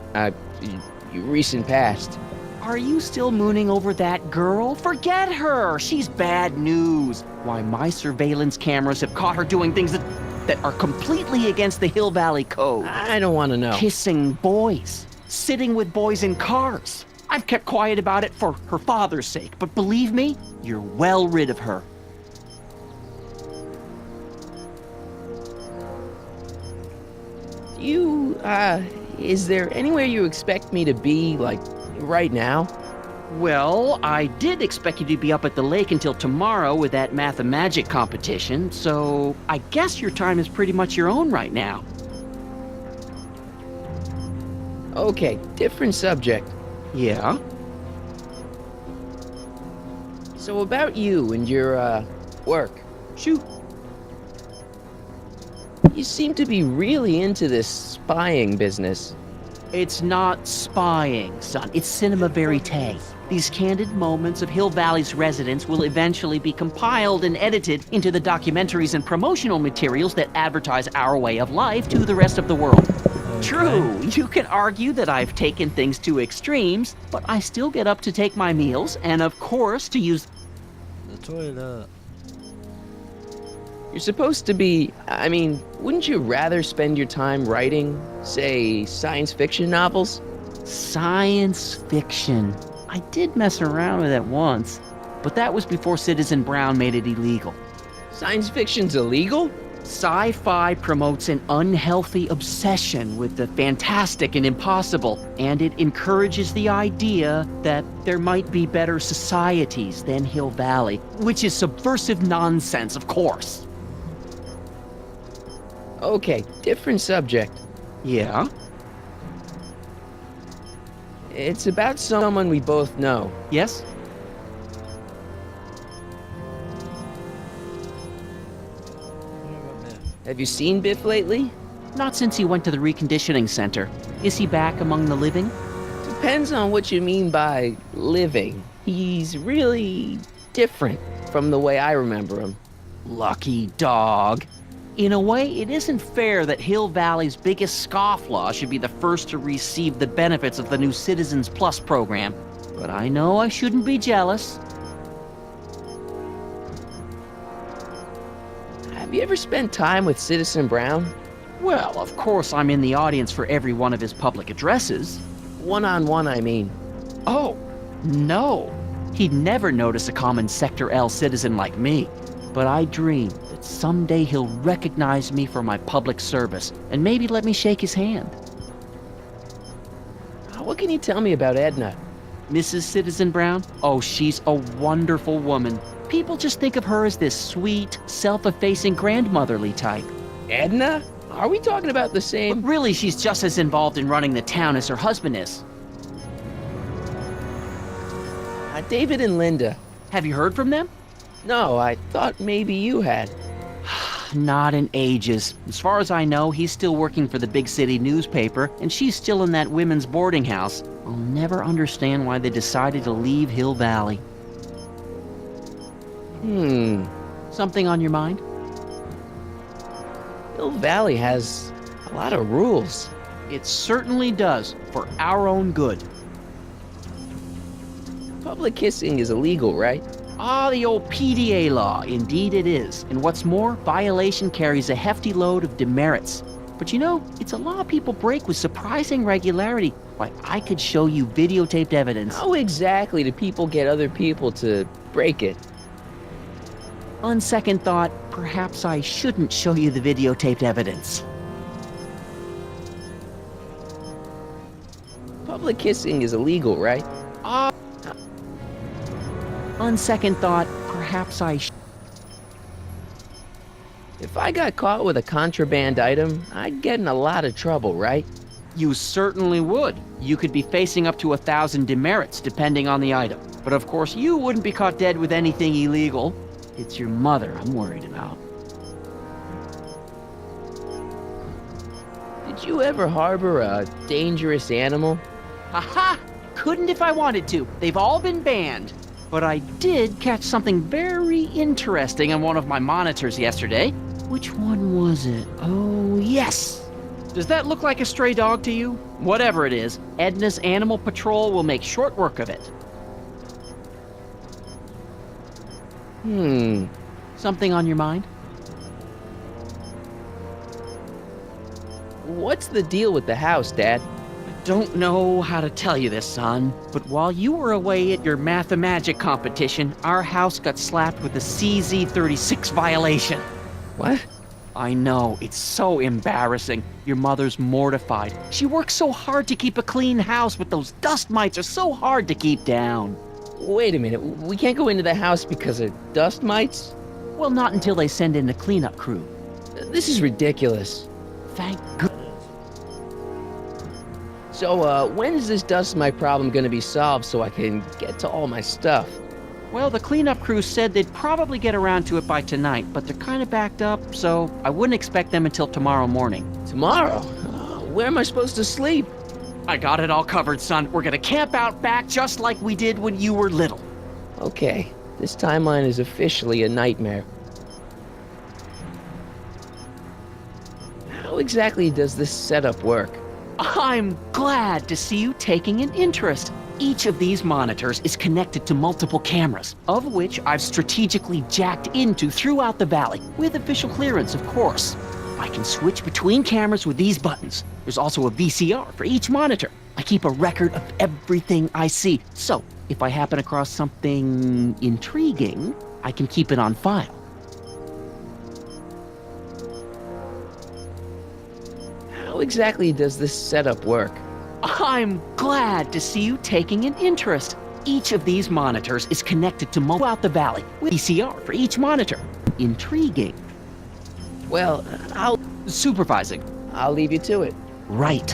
Recent past. Are you still mooning over that girl? Forget her! She's bad news. Why, my surveillance cameras have caught her doing things that are completely against the Hill Valley Code. I don't want to know. Kissing boys. Sitting with boys in cars. I've kept quiet about it for her father's sake, but believe me, you're well rid of her. Is there anywhere you expect me to be, like, right now? Well, I did expect you to be up at the lake until tomorrow with that math-magic competition, so I guess your time is pretty much your own right now. Okay, different subject. Yeah? So about you and your, work. Shoot. You seem to be really into this spying business. It's not spying, son. It's cinema verite. These candid moments of Hill Valley's residents will eventually be compiled and edited into the documentaries and promotional materials that advertise our way of life to the rest of the world. Okay. True, you can argue that I've taken things to extremes, but I still get up to take my meals, and of course to use the toilet. You're supposed to be... I mean, wouldn't you rather spend your time writing, say, science fiction novels? Science fiction. I did mess around with it once, but that was before Citizen Brown made it illegal. Science fiction's illegal? Sci-fi promotes an unhealthy obsession with the fantastic and impossible, and it encourages the idea that there might be better societies than Hill Valley, which is subversive nonsense, of course. Okay, different subject. Yeah? It's about someone we both know. Yes? Have you seen Biff lately? Not since he went to the reconditioning center. Is he back among the living? Depends on what you mean by living. He's really different from the way I remember him. Lucky dog. In a way, it isn't fair that Hill Valley's biggest scofflaw should be the first to receive the benefits of the new Citizens Plus program. But I know I shouldn't be jealous. Have you ever spent time with Citizen Brown? Well, of course I'm in the audience for every one of his public addresses. One-on-one, I mean. Oh, no. He'd never notice a common Sector L citizen like me. But I dream that someday he'll recognize me for my public service and maybe let me shake his hand. What can you tell me about Edna? Mrs. Citizen Brown? Oh, she's a wonderful woman. People just think of her as this sweet, self-effacing grandmotherly type. Edna? Are we talking about the same? But really, she's just as involved in running the town as her husband is. David and Linda. Have you heard from them? No, I thought maybe you had. Not in ages. As far as I know, he's still working for the big city newspaper, and she's still in that women's boarding house. I'll never understand why they decided to leave Hill Valley. Something on your mind? Hill Valley has a lot of rules. It certainly does, for our own good. Public kissing is illegal, right? Ah, the old PDA law. Indeed it is. And what's more, violation carries a hefty load of demerits. But you know, it's a law people break with surprising regularity. Why, I could show you videotaped evidence. How exactly do people get other people to break it? On second thought, perhaps I shouldn't show you the videotaped evidence. Public kissing is illegal, right? On second thought, perhaps I If I I got caught with a contraband item, I'd get in a lot of trouble, right? You certainly would. You could be facing up to 1,000 demerits, depending on the item. But of course, you wouldn't be caught dead with anything illegal. It's your mother I'm worried about. Did you ever harbor a dangerous animal? Haha! Couldn't if I wanted to. They've all been banned. But I did catch something very interesting on one of my monitors yesterday. Which one was it? Oh, yes! Does that look like a stray dog to you? Whatever it is, Edna's Animal Patrol will make short work of it. Something on your mind? What's the deal with the house, Dad? I don't know how to tell you this, son, but while you were away at your Mathemagic competition, our house got slapped with a CZ36 violation. What? I know, it's so embarrassing. Your mother's mortified. She works so hard to keep a clean house, but those dust mites are so hard to keep down. Wait a minute, we can't go into the house because of dust mites? Well, not until they send in the cleanup crew. This is ridiculous. Thank goodness. So, when's this dust mite problem gonna be solved so I can get to all my stuff? Well, the cleanup crew said they'd probably get around to it by tonight, but they're kind of backed up, so I wouldn't expect them until tomorrow morning. Tomorrow? Where am I supposed to sleep? I got it all covered, son. We're gonna camp out back just like we did when you were little. Okay, this timeline is officially a nightmare. How exactly does this setup work? I'm glad to see you taking an interest. Each of these monitors is connected to multiple cameras, of which I've strategically jacked into throughout the valley, with official clearance, of course. I can switch between cameras with these buttons. There's also a VCR for each monitor. I keep a record of everything I see, so if I happen across something intriguing, I can keep it on file. How exactly does this setup work? I'm glad to see you taking an interest. Each of these monitors is connected to throughout the valley, with VCR for each monitor. Intriguing. Well, Supervising. I'll leave you to it. Right.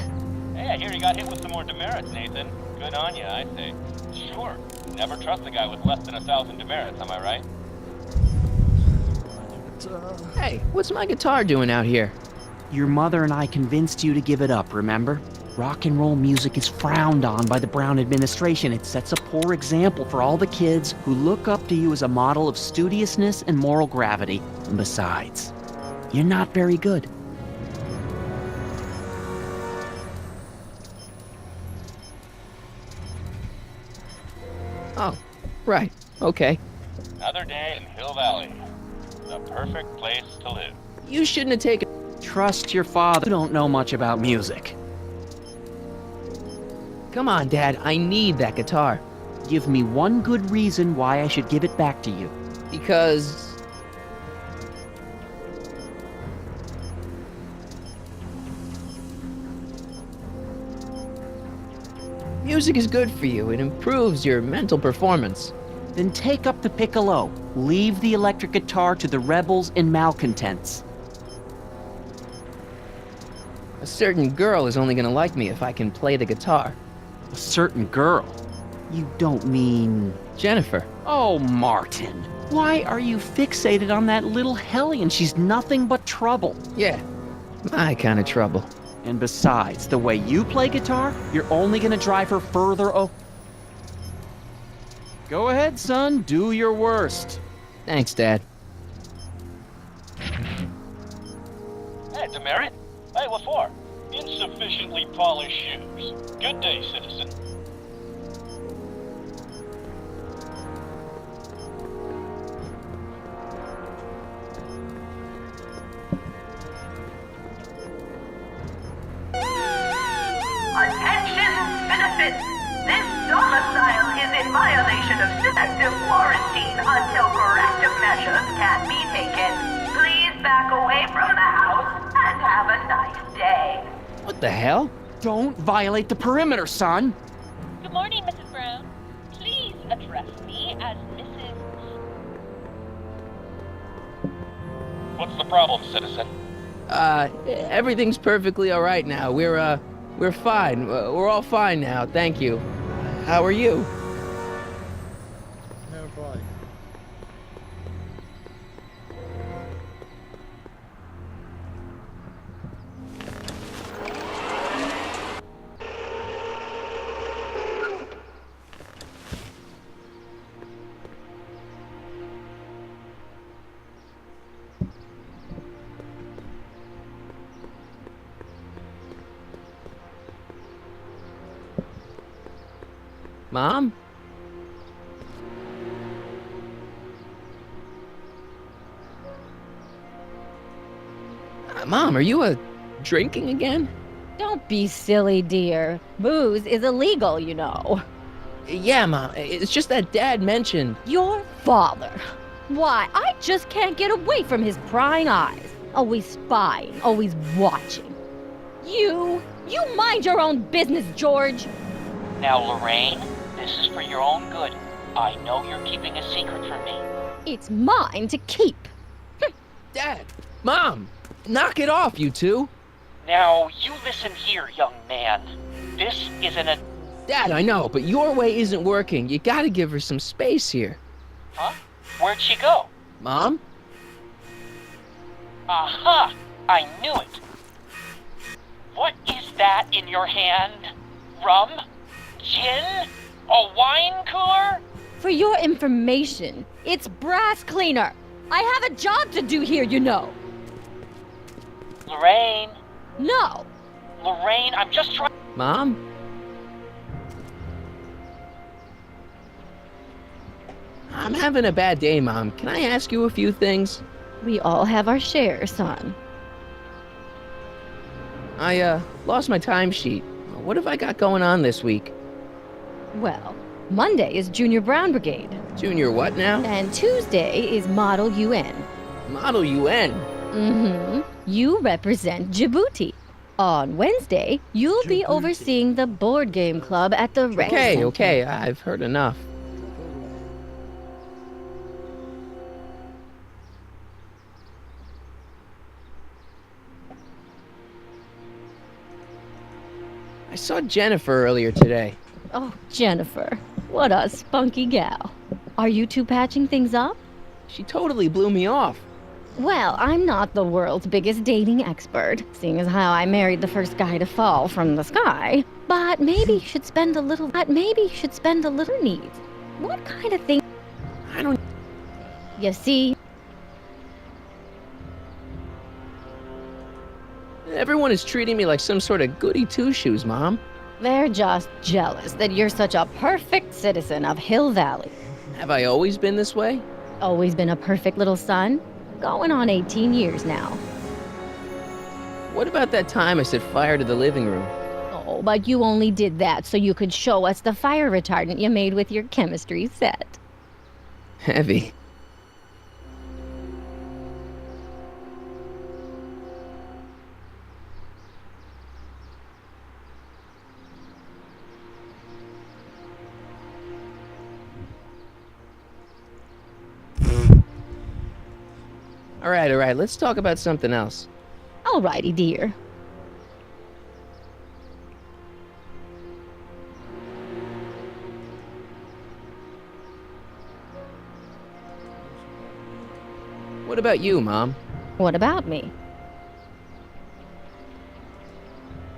Hey, I hear you got hit with some more demerits, Nathan. Good on you, I say. Sure. Never trust a guy with less than 1,000 demerits, am I right? Hey, what's my guitar doing out here? Your mother and I convinced you to give it up, remember? Rock and roll music is frowned on by the Brown administration. It sets a poor example for all the kids who look up to you as a model of studiousness and moral gravity. And besides, you're not very good. Oh, right. Okay. Another day in Hill Valley. The perfect place to live. You shouldn't have taken... Trust your father. You don't know much about music. Come on, Dad. I need that guitar. Give me one good reason why I should give it back to you. Because... music is good for you. It improves your mental performance. Then take up the piccolo. Leave the electric guitar to the rebels and malcontents. A certain girl is only gonna like me if I can play the guitar. A certain girl? You don't mean... Jennifer. Oh, Martin. Why are you fixated on that little hellion? She's nothing but trouble. Yeah, my kind of trouble. And besides, the way you play guitar, you're only gonna drive her further Go ahead, son. Do your worst. Thanks, Dad. Hey, demerit? Hey, what for? Insufficiently polished shoes. Good day, citizen. Attention, citizens! This domicile is in violation of selective quarantine until corrective measures can be taken. Please back away from the house and have a nice day. What the hell? Don't violate the perimeter, son. Good morning, Mrs. Brown. Please address me as Mrs. What's the problem, citizen? Everything's perfectly all right now. We're fine. We're all fine now, thank you. How are you? No problem. Mom? Mom, are you drinking again? Don't be silly, dear. Booze is illegal, you know. Yeah, Mom. It's just that Dad mentioned... Your father. Why, I just can't get away from his prying eyes. Always spying, always watching. You mind your own business, George. Now, Lorraine, this is for your own good. I know you're keeping a secret from me. It's mine to keep. Dad! Mom! Knock it off, you two! Now, you listen here, young man. This isn't a... Dad, I know, but your way isn't working. You gotta give her some space here. Huh? Where'd she go? Mom? Aha! I knew it. What is that in your hand? Rum? Gin? A wine cooler? For your information, it's brass cleaner. I have a job to do here, you know. Lorraine. No. Lorraine, I'm just trying... Mom? I'm having a bad day, Mom. Can I ask you a few things? We all have our share, son. I, lost my timesheet. What have I got going on this week? Well, Monday is Junior Brown Brigade. Junior what now? And Tuesday is Model UN. Model UN? Mm-hmm. You represent Djibouti. On Wednesday, you'll be overseeing the board game club at the rec center. Okay, I've heard enough. I saw Jennifer earlier today. Oh, Jennifer. What a spunky gal. Are you two patching things up? She totally blew me off. Well, I'm not the world's biggest dating expert, seeing as how I married the first guy to fall from the sky. But maybe you should spend a little needs. What kind of thing? I don't... You see? Everyone is treating me like some sort of goody two-shoes, Mom. They're just jealous that you're such a perfect citizen of Hill Valley. Have I always been this way? Always been a perfect little son? Going on 18 years now. What about that time I set fire to the living room? Oh, but you only did that so you could show us the fire retardant you made with your chemistry set. Heavy. All right, let's talk about something else. Alrighty, dear. What about you, Mom? What about me?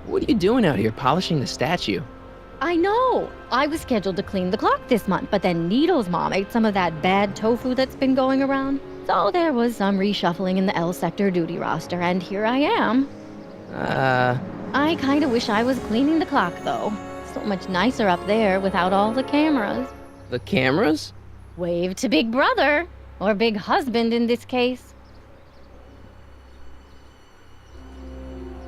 What are you doing out here polishing the statue? I know! I was scheduled to clean the clock this month, but then Needle's mom ate some of that bad tofu that's been going around. So there was some reshuffling in the L sector duty roster, and here I am. I kinda wish I was cleaning the clock, though. So much nicer up there without all the cameras. The cameras? Wave to Big Brother. Or Big Husband in this case.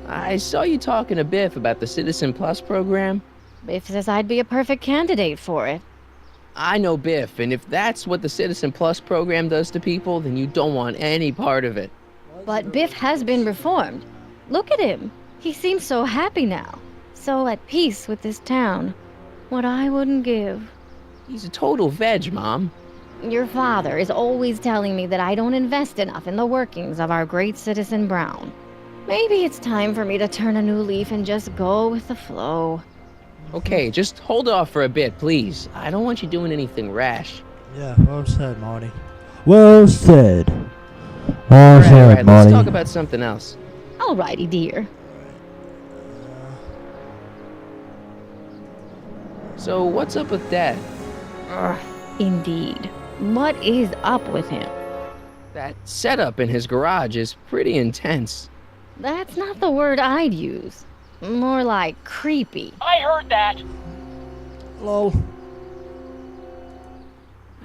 I saw you talking to Biff about the Citizen Plus program. Biff says I'd be a perfect candidate for it. I know Biff, and if that's what the Citizen Plus program does to people, then you don't want any part of it. But Biff has been reformed. Look at him. He seems so happy now. So at peace with this town. What I wouldn't give. He's a total veg, Mom. Your father is always telling me that I don't invest enough in the workings of our great citizen Brown. Maybe it's time for me to turn a new leaf and just go with the flow. Okay, just hold off for a bit, please. I don't want you doing anything rash. Yeah, well said, Marty. Well said. Well said, Alright, Marty. let's talk about something else. Alrighty, dear. So, what's up with Dad? Indeed. What is up with him? That setup in his garage is pretty intense. That's not the word I'd use. More like creepy. I heard that! Lol.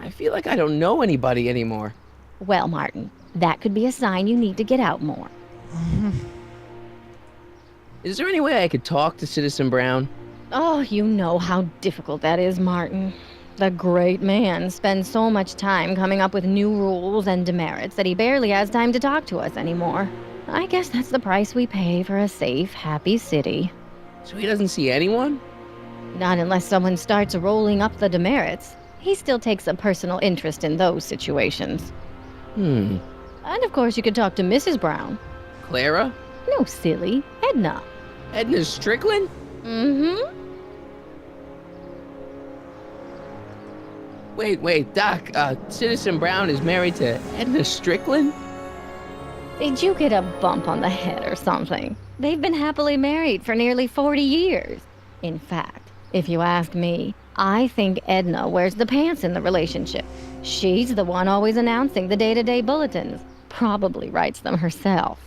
I feel like I don't know anybody anymore. Well, Martin, that could be a sign you need to get out more. Is there any way I could talk to Citizen Brown? Oh, you know how difficult that is, Martin. The great man spends so much time coming up with new rules and demerits that he barely has time to talk to us anymore. I guess that's the price we pay for a safe, happy city. So he doesn't see anyone? Not unless someone starts rolling up the demerits. He still takes a personal interest in those situations. And of course you could talk to Mrs. Brown. Clara? No, silly. Edna. Edna Strickland? Mm-hmm. Wait, Doc, Citizen Brown is married to Edna Strickland? Did you get a bump on the head or something? They've been happily married for nearly 40 years. In fact, if you ask me, I think Edna wears the pants in the relationship. She's the one always announcing the day-to-day bulletins. Probably writes them herself.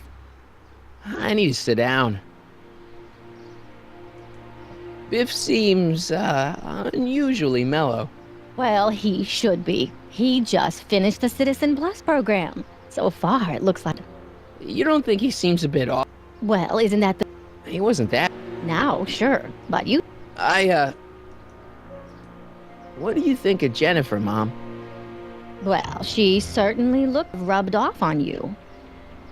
I need to sit down. Biff seems, unusually mellow. Well, he should be. He just finished the Citizen Plus program. So far, it looks like... You don't think he seems a bit off? Well, isn't that the... He wasn't that. Now, sure. But you... What do you think of Jennifer, Mom? Well, she certainly looked rubbed off on you.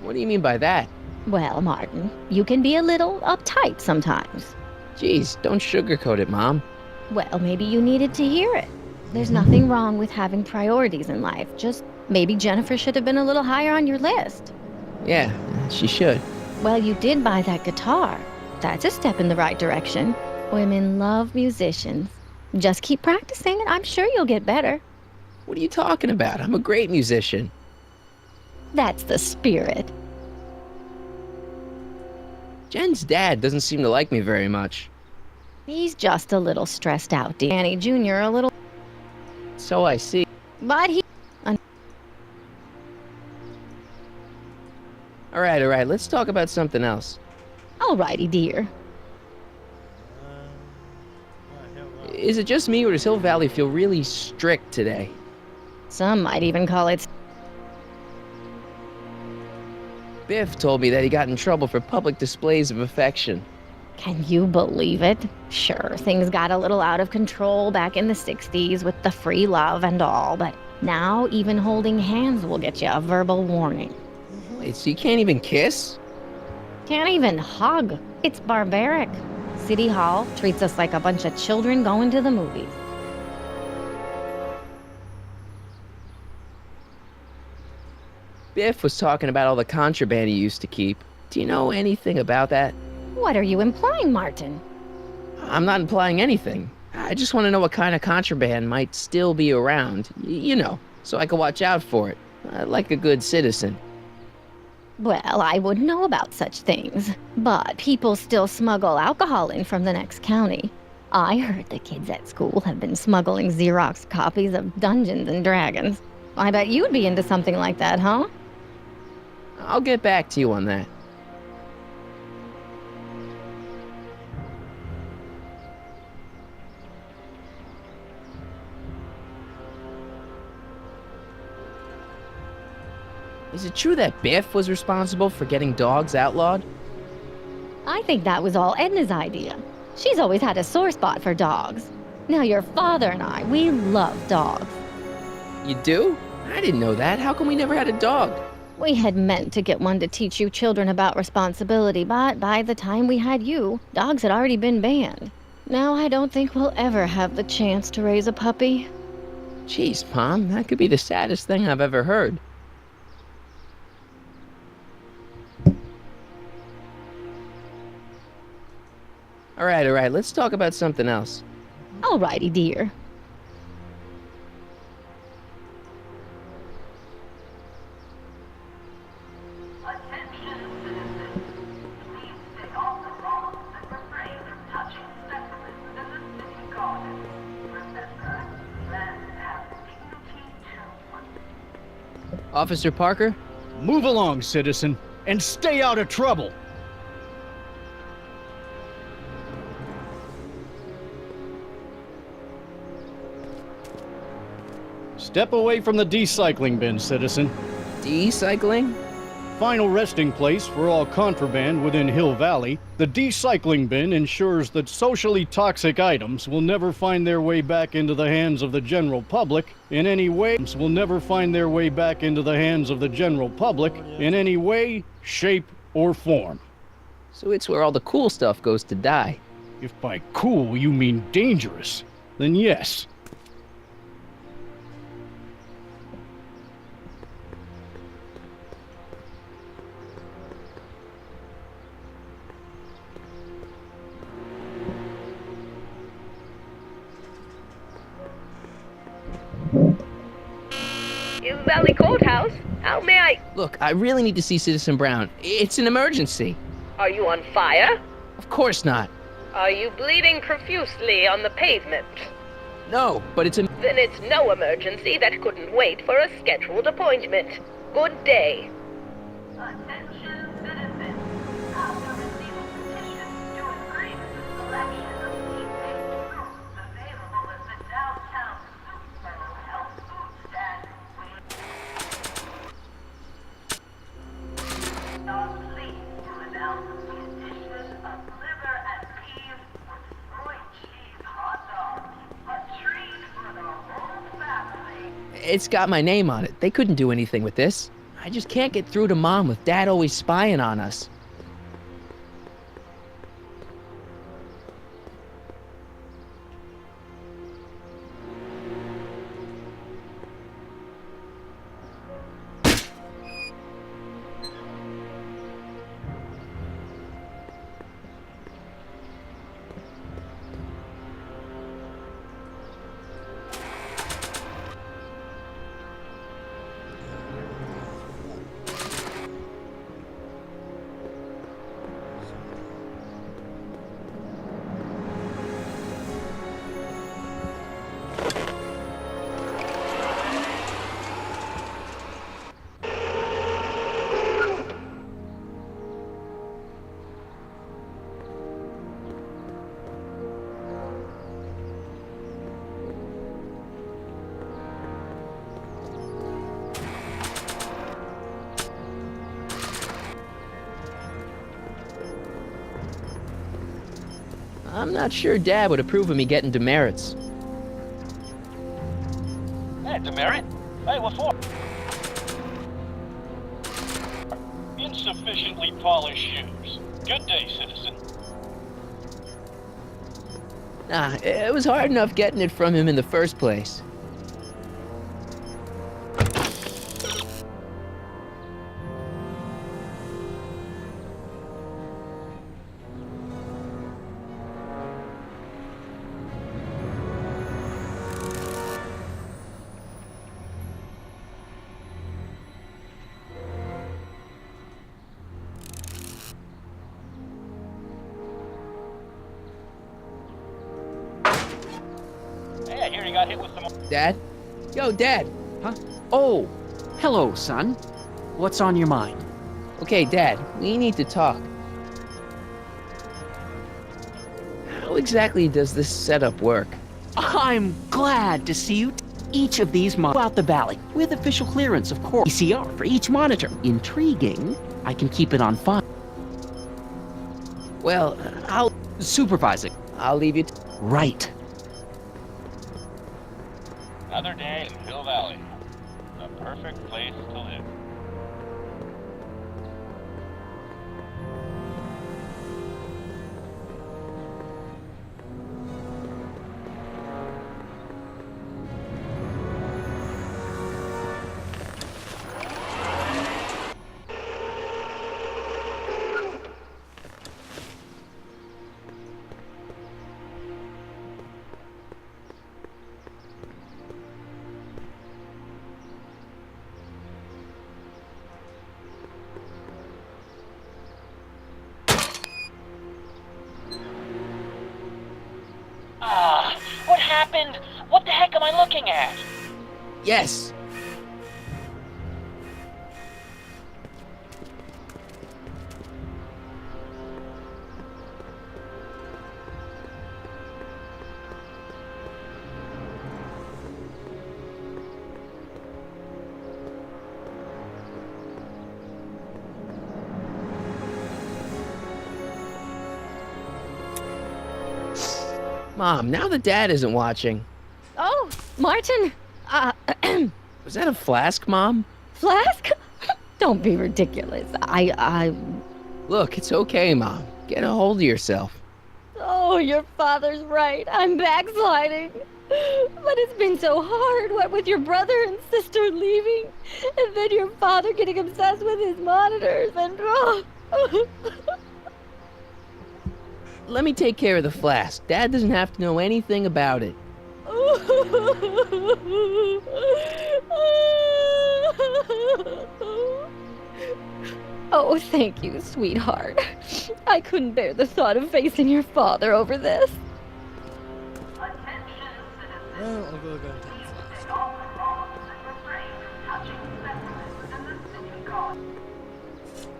What do you mean by that? Well, Martin, you can be a little uptight sometimes. Jeez, don't sugarcoat it, Mom. Well, maybe you needed to hear it. There's nothing wrong with having priorities in life. Just maybe Jennifer should have been a little higher on your list. Yeah, she should. Well, you did buy that guitar. That's a step in the right direction. Women love musicians. Just keep practicing and I'm sure you'll get better. What are you talking about? I'm a great musician. That's the spirit. Jen's dad doesn't seem to like me very much. He's just a little stressed out, Danny Jr. a little... So I see. But he... Alright, let's talk about something else. Alrighty, dear. Is it just me or does Hill Valley feel really strict today? Some might even call it... Biff told me that he got in trouble for public displays of affection. Can you believe it? Sure, things got a little out of control back in the 60s with the free love and all, but now even holding hands will get you a verbal warning. Wait, so you can't even kiss? Can't even hug. It's barbaric. City Hall treats us like a bunch of children going to the movies. Biff was talking about all the contraband he used to keep. Do you know anything about that? What are you implying, Martin? I'm not implying anything. I just want to know what kind of contraband might still be around. You know, so I can watch out for it. Like a good citizen. Well, I wouldn't know about such things. But people still smuggle alcohol in from the next county. I heard the kids at school have been smuggling Xerox copies of Dungeons and Dragons. I bet you'd be into something like that, huh? I'll get back to you on that. Is it true that Biff was responsible for getting dogs outlawed? I think that was all Edna's idea. She's always had a sore spot for dogs. Now your father and I, we love dogs. You do? I didn't know that. How come we never had a dog? We had meant to get one to teach you children about responsibility, but by the time we had you, dogs had already been banned. Now I don't think we'll ever have the chance to raise a puppy. Jeez, Mom, that could be the saddest thing I've ever heard. All right, let's talk about something else. Alrighty, dear. Officer Parker? Move along, citizen, and stay out of trouble. Step away from the decycling bin, citizen. Decycling? Final resting place for all contraband within Hill Valley, the decycling bin ensures that socially toxic items will never find their way back into the hands of the general public in any way, shape, or form. So it's where all the cool stuff goes to die. If by cool you mean dangerous, then yes. Hill Valley Courthouse? How may I... Look, I really need to see Citizen Brown. It's an emergency. Are you on fire? Of course not. Are you bleeding profusely on the pavement? No, but it's a... Then it's no emergency that couldn't wait for a scheduled appointment. Good day. Attention citizens. After receiving petitions to agree to the selection of team-based foods available at the downtown Super Health Food Stand, we are pleased to announce the addition of liver and peas with destroyed cheese hot dogs. A treat for the whole family. It's got my name on it. They couldn't do anything with this. I just can't get through to Mom with Dad always spying on us. I'm not sure Dad would approve of me getting demerits. Hey, demerit? Hey, what for? Insufficiently polished shoes. Good day, citizen. Nah, it was hard enough getting it from him in the first place. Hey, I hear you got hit with some... Dad? Yo, Dad! Huh? Oh, hello, son. What's on your mind? Okay, Dad, we need to talk. How exactly does this setup work? I'm glad to see you. Each of these out the valley, with official clearance, of course. ECR for each monitor. Intriguing. I can keep it on file. Well, I'll... Supervising. I'll leave you Right. Another day in Hill Valley. The perfect place to live. happened? What the heck am I looking at? Yes. Mom, now that Dad isn't watching. Oh, Martin. Was that a flask, Mom? Flask? Don't be ridiculous. Look, it's okay, Mom. Get a hold of yourself. Oh, your father's right. I'm backsliding. But it's been so hard, what with your brother and sister leaving, and then your father getting obsessed with his monitors, and Let me take care of the flask. Dad doesn't have to know anything about it. Oh, thank you, sweetheart. I couldn't bear the thought of facing your father over this. Well, I'll go and take the flask.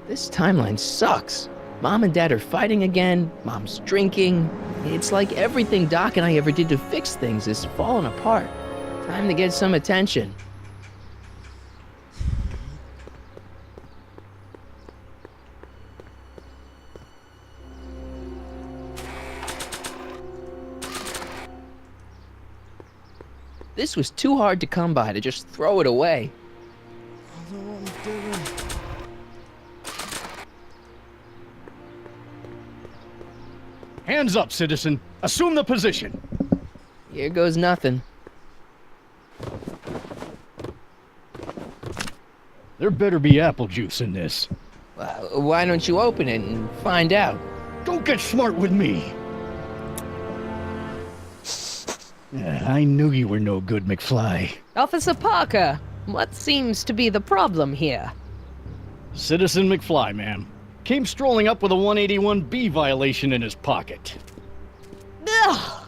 This timeline sucks. Mom and Dad are fighting again. Mom's drinking. It's like everything Doc and I ever did to fix things is falling apart. Time to get some attention. This was too hard to come by to just throw it away. I don't know what I'm doing. Hands up, citizen. Assume the position. Here goes nothing. There better be apple juice in this. Why don't you open it and find out? Don't get smart with me. I knew you were no good, McFly. Officer Parker, what seems to be the problem here? Citizen McFly, ma'am. Came strolling up with a 181B violation in his pocket. Ugh.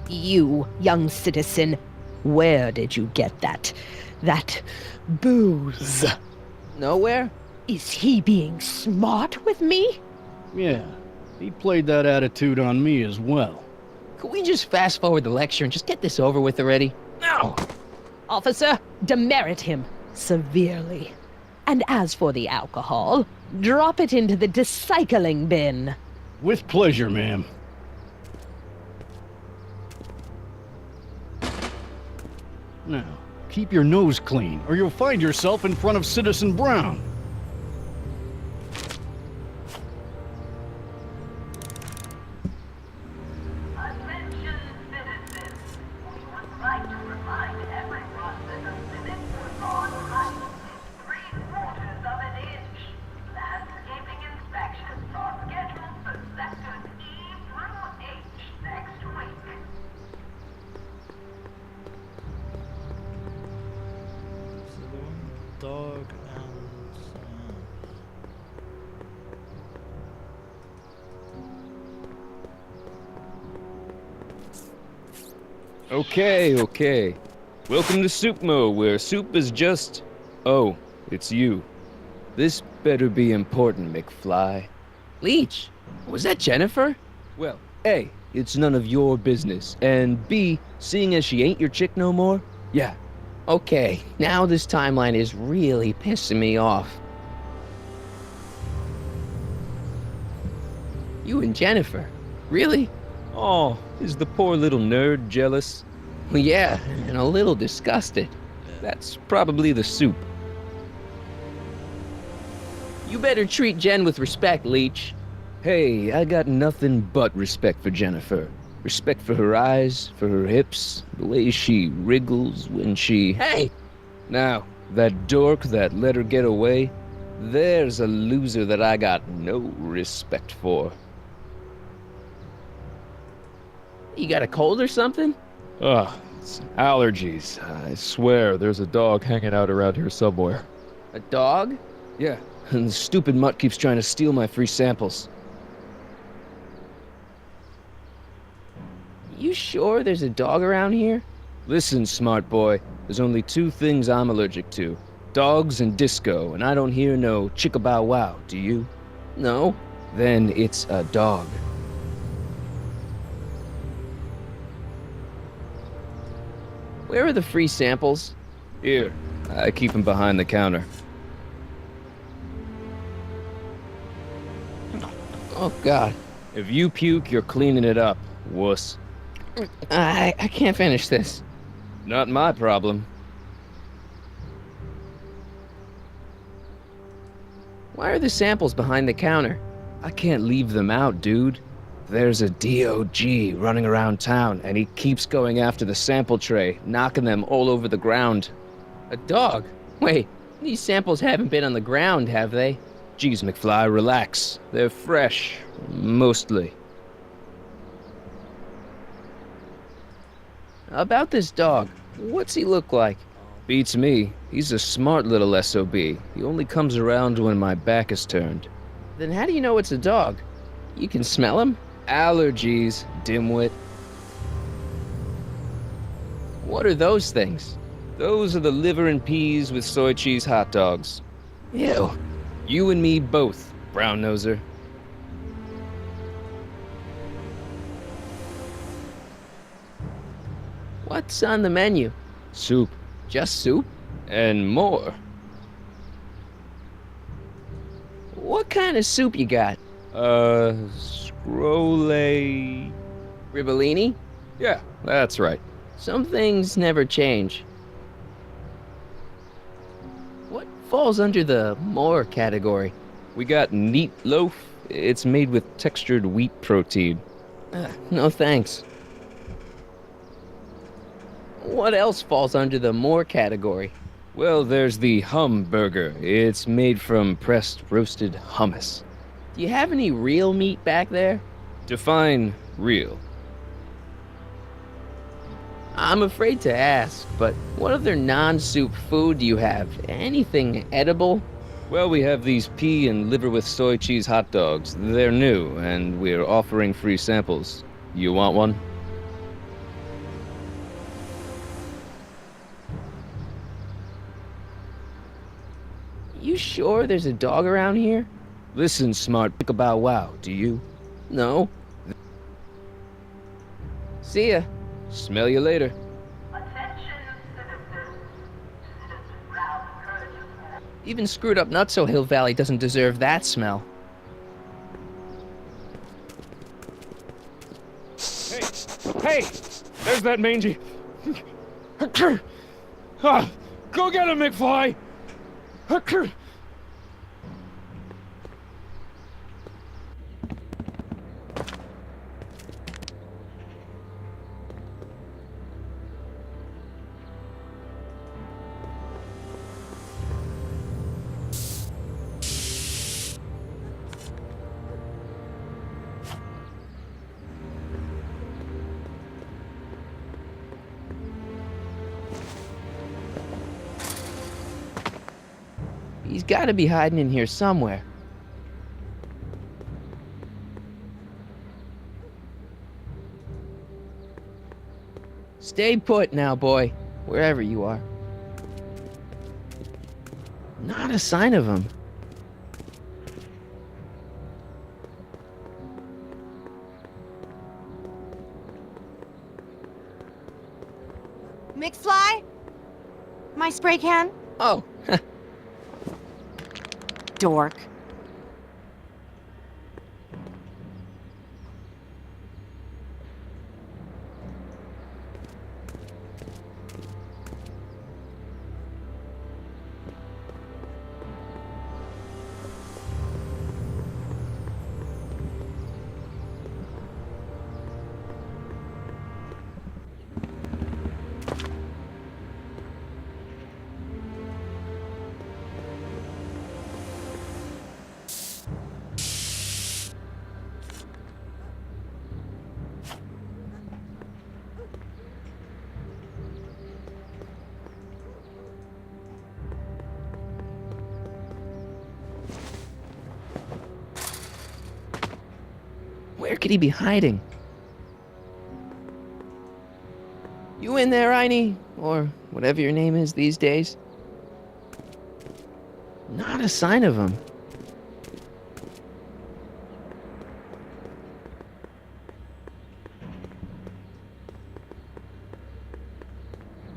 You, young citizen, where did you get that booze? Nowhere? Is he being smart with me? Yeah, he played that attitude on me as well. Could we just fast forward the lecture and just get this over with already? No! Officer, demerit him severely. And as for the alcohol, drop it into the recycling bin. With pleasure, ma'am. Now, keep your nose clean, or you'll find yourself in front of Citizen Brown. Dog and Okay. Welcome to Soup Mo, where soup is just... Oh, it's you. This better be important, McFly. Leech, was that Jennifer? Well, A, it's none of your business, and B, seeing as she ain't your chick no more, yeah. Okay, now this timeline is really pissing me off. You and Jennifer? Really? Oh, is the poor little nerd jealous? Well, yeah, and a little disgusted. That's probably the soup. You better treat Jen with respect, Leech. Hey, I got nothing but respect for Jennifer. Respect for her eyes, for her hips, the way she wriggles when she... Hey! Now, that dork that let her get away, there's a loser that I got no respect for. You got a cold or something? Ugh, it's allergies. I swear there's a dog hanging out around here somewhere. A dog? Yeah, and the stupid mutt keeps trying to steal my free samples. You sure there's a dog around here? Listen, smart boy, there's only two things I'm allergic to. Dogs and disco, and I don't hear no chicka-bow wow, do you? No. Then it's a dog. Where are the free samples? Here, I keep them behind the counter. Oh, God. If you puke, you're cleaning it up, wuss. I can't finish this. Not my problem. Why are the samples behind the counter? I can't leave them out, dude. There's a DOG running around town, and he keeps going after the sample tray, knocking them all over the ground. A dog? Wait, these samples haven't been on the ground, have they? Geez, McFly, relax. They're fresh. Mostly. About this dog, what's he look like? Beats me. He's a smart little SOB. He only comes around when my back is turned. Then how do you know it's a dog? You can smell him? Allergies, dimwit. What are those things? Those are the liver and peas with soy cheese hot dogs. Ew. You and me both, brown noser. What's on the menu? Soup. Just soup? And more. What kind of soup you got? Scrole... Ribellini? Yeah, that's right. Some things never change. What falls under the more category? We got neat loaf. It's made with textured wheat protein. No thanks. What else falls under the more category? Well, there's the hum burger. It's made from pressed roasted hummus. Do you have any real meat back there? Define real. I'm afraid to ask, but what other non-soup food do you have? Anything edible? Well, we have these pea and liver with soy cheese hot dogs. They're new, and we're offering free samples. You want one? You sure there's a dog around here? Listen, smart pick-a-bow wow, do you? No. See ya. Smell you later. Even screwed up Nutso Hill Valley doesn't deserve that smell. Hey! There's that mangy... Go get him, McFly! He's gotta be hiding in here somewhere. Stay put now, boy, wherever you are. Not a sign of him. McFly? My spray can? Oh. Dork. Where could he be hiding? You in there, Einie? Or whatever your name is these days? Not a sign of him.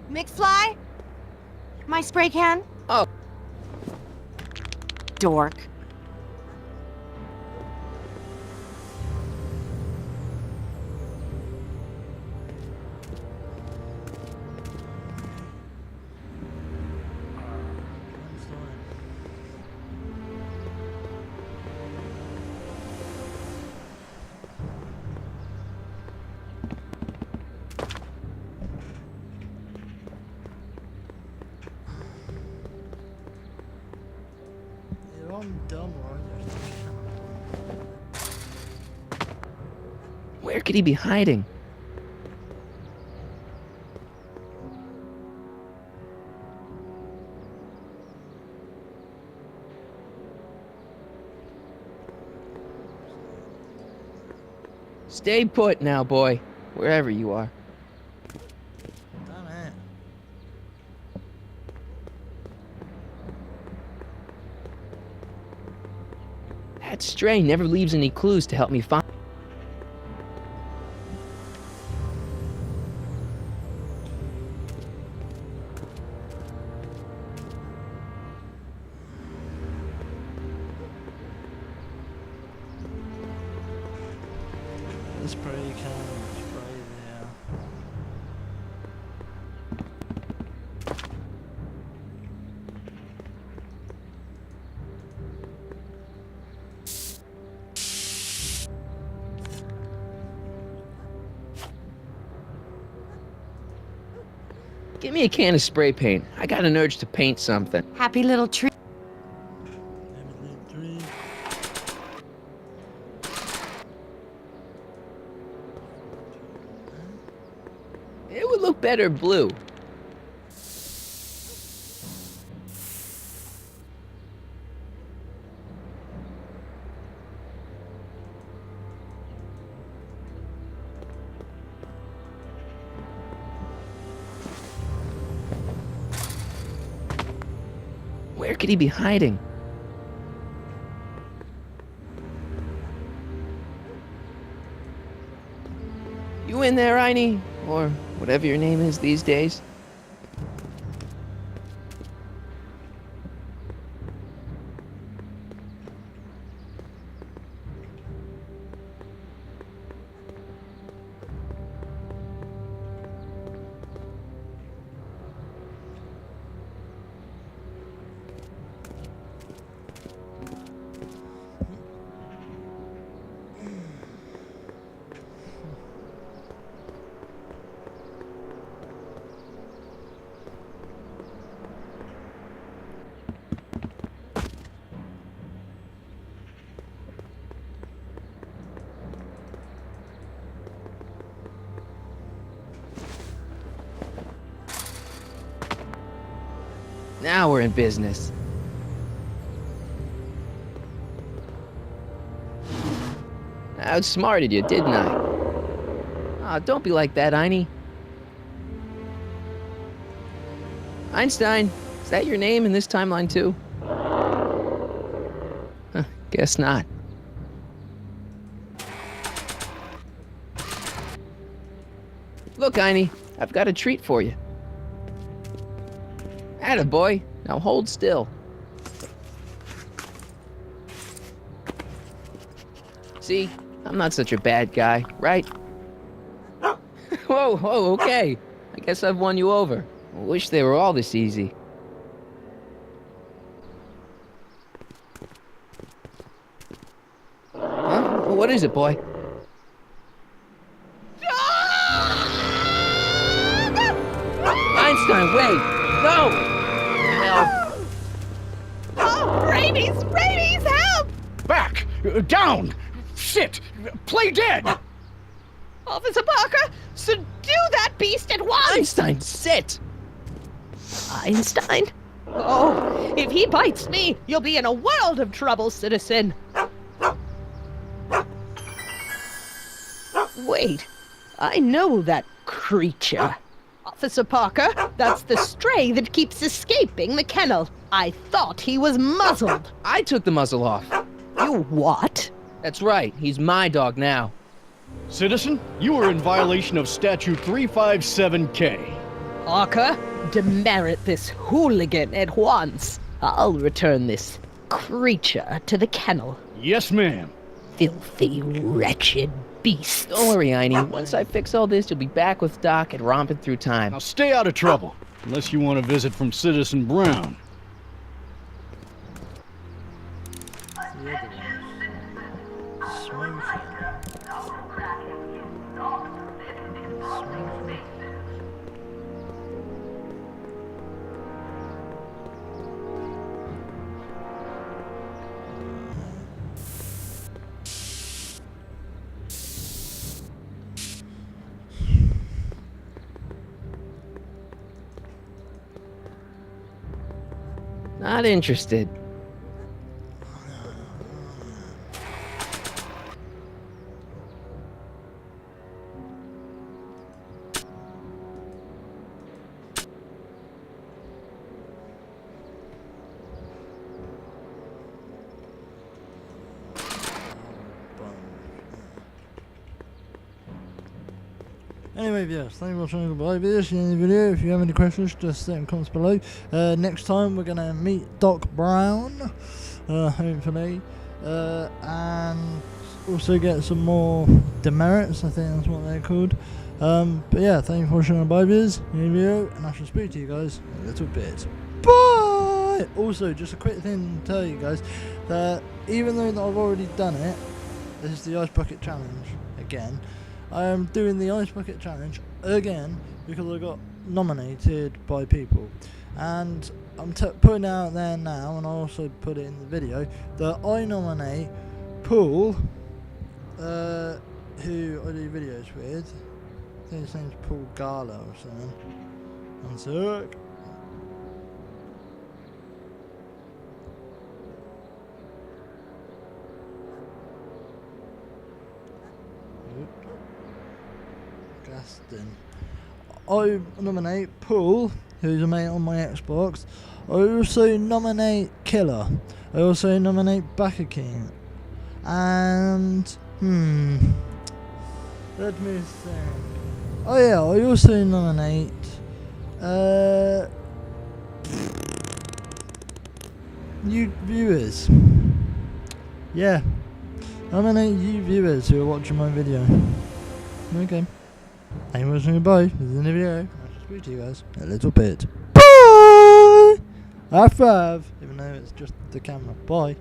McFly? My spray can? Oh. Dork. Where could he be hiding? Stay put now, boy, wherever you are. Damn it. That stray never leaves any clues to help me find. The spray can, spray there. Give me a can of spray paint. I got an urge to paint something. Happy little tree. It would look better blue. Where could he be hiding? You in there, Einie? Or whatever your name is these days? Now we're in business. I outsmarted you, didn't I? Aw, don't be like that, Einie. Einstein, is that your name in this timeline too? Huh, guess not. Look, Einie, I've got a treat for you. Attaboy, now hold still. See, I'm not such a bad guy, right? Whoa, okay. I guess I've won you over. I wish they were all this easy. Huh? What is it, boy? Einstein, wait! No! Help! Oh, rabies! Rabies, help! Back! Down! Sit! Play dead! Officer Parker, subdue that beast at once! Einstein, sit! Einstein? Oh, if he bites me, you'll be in a world of trouble, citizen. Wait, I know that creature. Officer Parker, that's the stray that keeps escaping the kennel. I thought he was muzzled. I took the muzzle off. You what? That's right, he's my dog now. Citizen, you are in violation of Statute 357K. Parker, demerit this hooligan at once. I'll return this creature to the kennel. Yes, ma'am. Filthy, wretched beast. Don't worry, Einie. Once I fix all this, you'll be back with Doc and romping through time. Now stay out of trouble, unless you want a visit from Citizen Brown. Not interested. Anyway, viewers, thank you for watching. Goodbye. This is the end of the video. If you have any questions, just say in the comments below. Next time we're gonna meet Doc Brown, hopefully, and also get some more demerits. I think that's what they're called. But yeah, thank you for watching. Goodbye, viewers. In the video, and I shall speak to you guys in a little bit. Bye. Also, just a quick thing to tell you guys that even though I've already done it, this is the Ice Bucket Challenge again. I am doing the Ice Bucket Challenge again because I got nominated by people, and I'm putting it out there now, and I also put it in the video that I nominate Paul, who I do videos with. I think his name's Paul Gale or something. One sec. I nominate Paul, who's a mate on my Xbox. I also nominate Killer. I also nominate Bakaking. And let me think. Oh yeah, I also nominate you viewers. Yeah. Nominate you viewers who are watching my video. Okay. Thank you for watching. Goodbye. This is the video. I shall speak to you guys in a little bit. Bye! High five! Even though it's just the camera. Bye.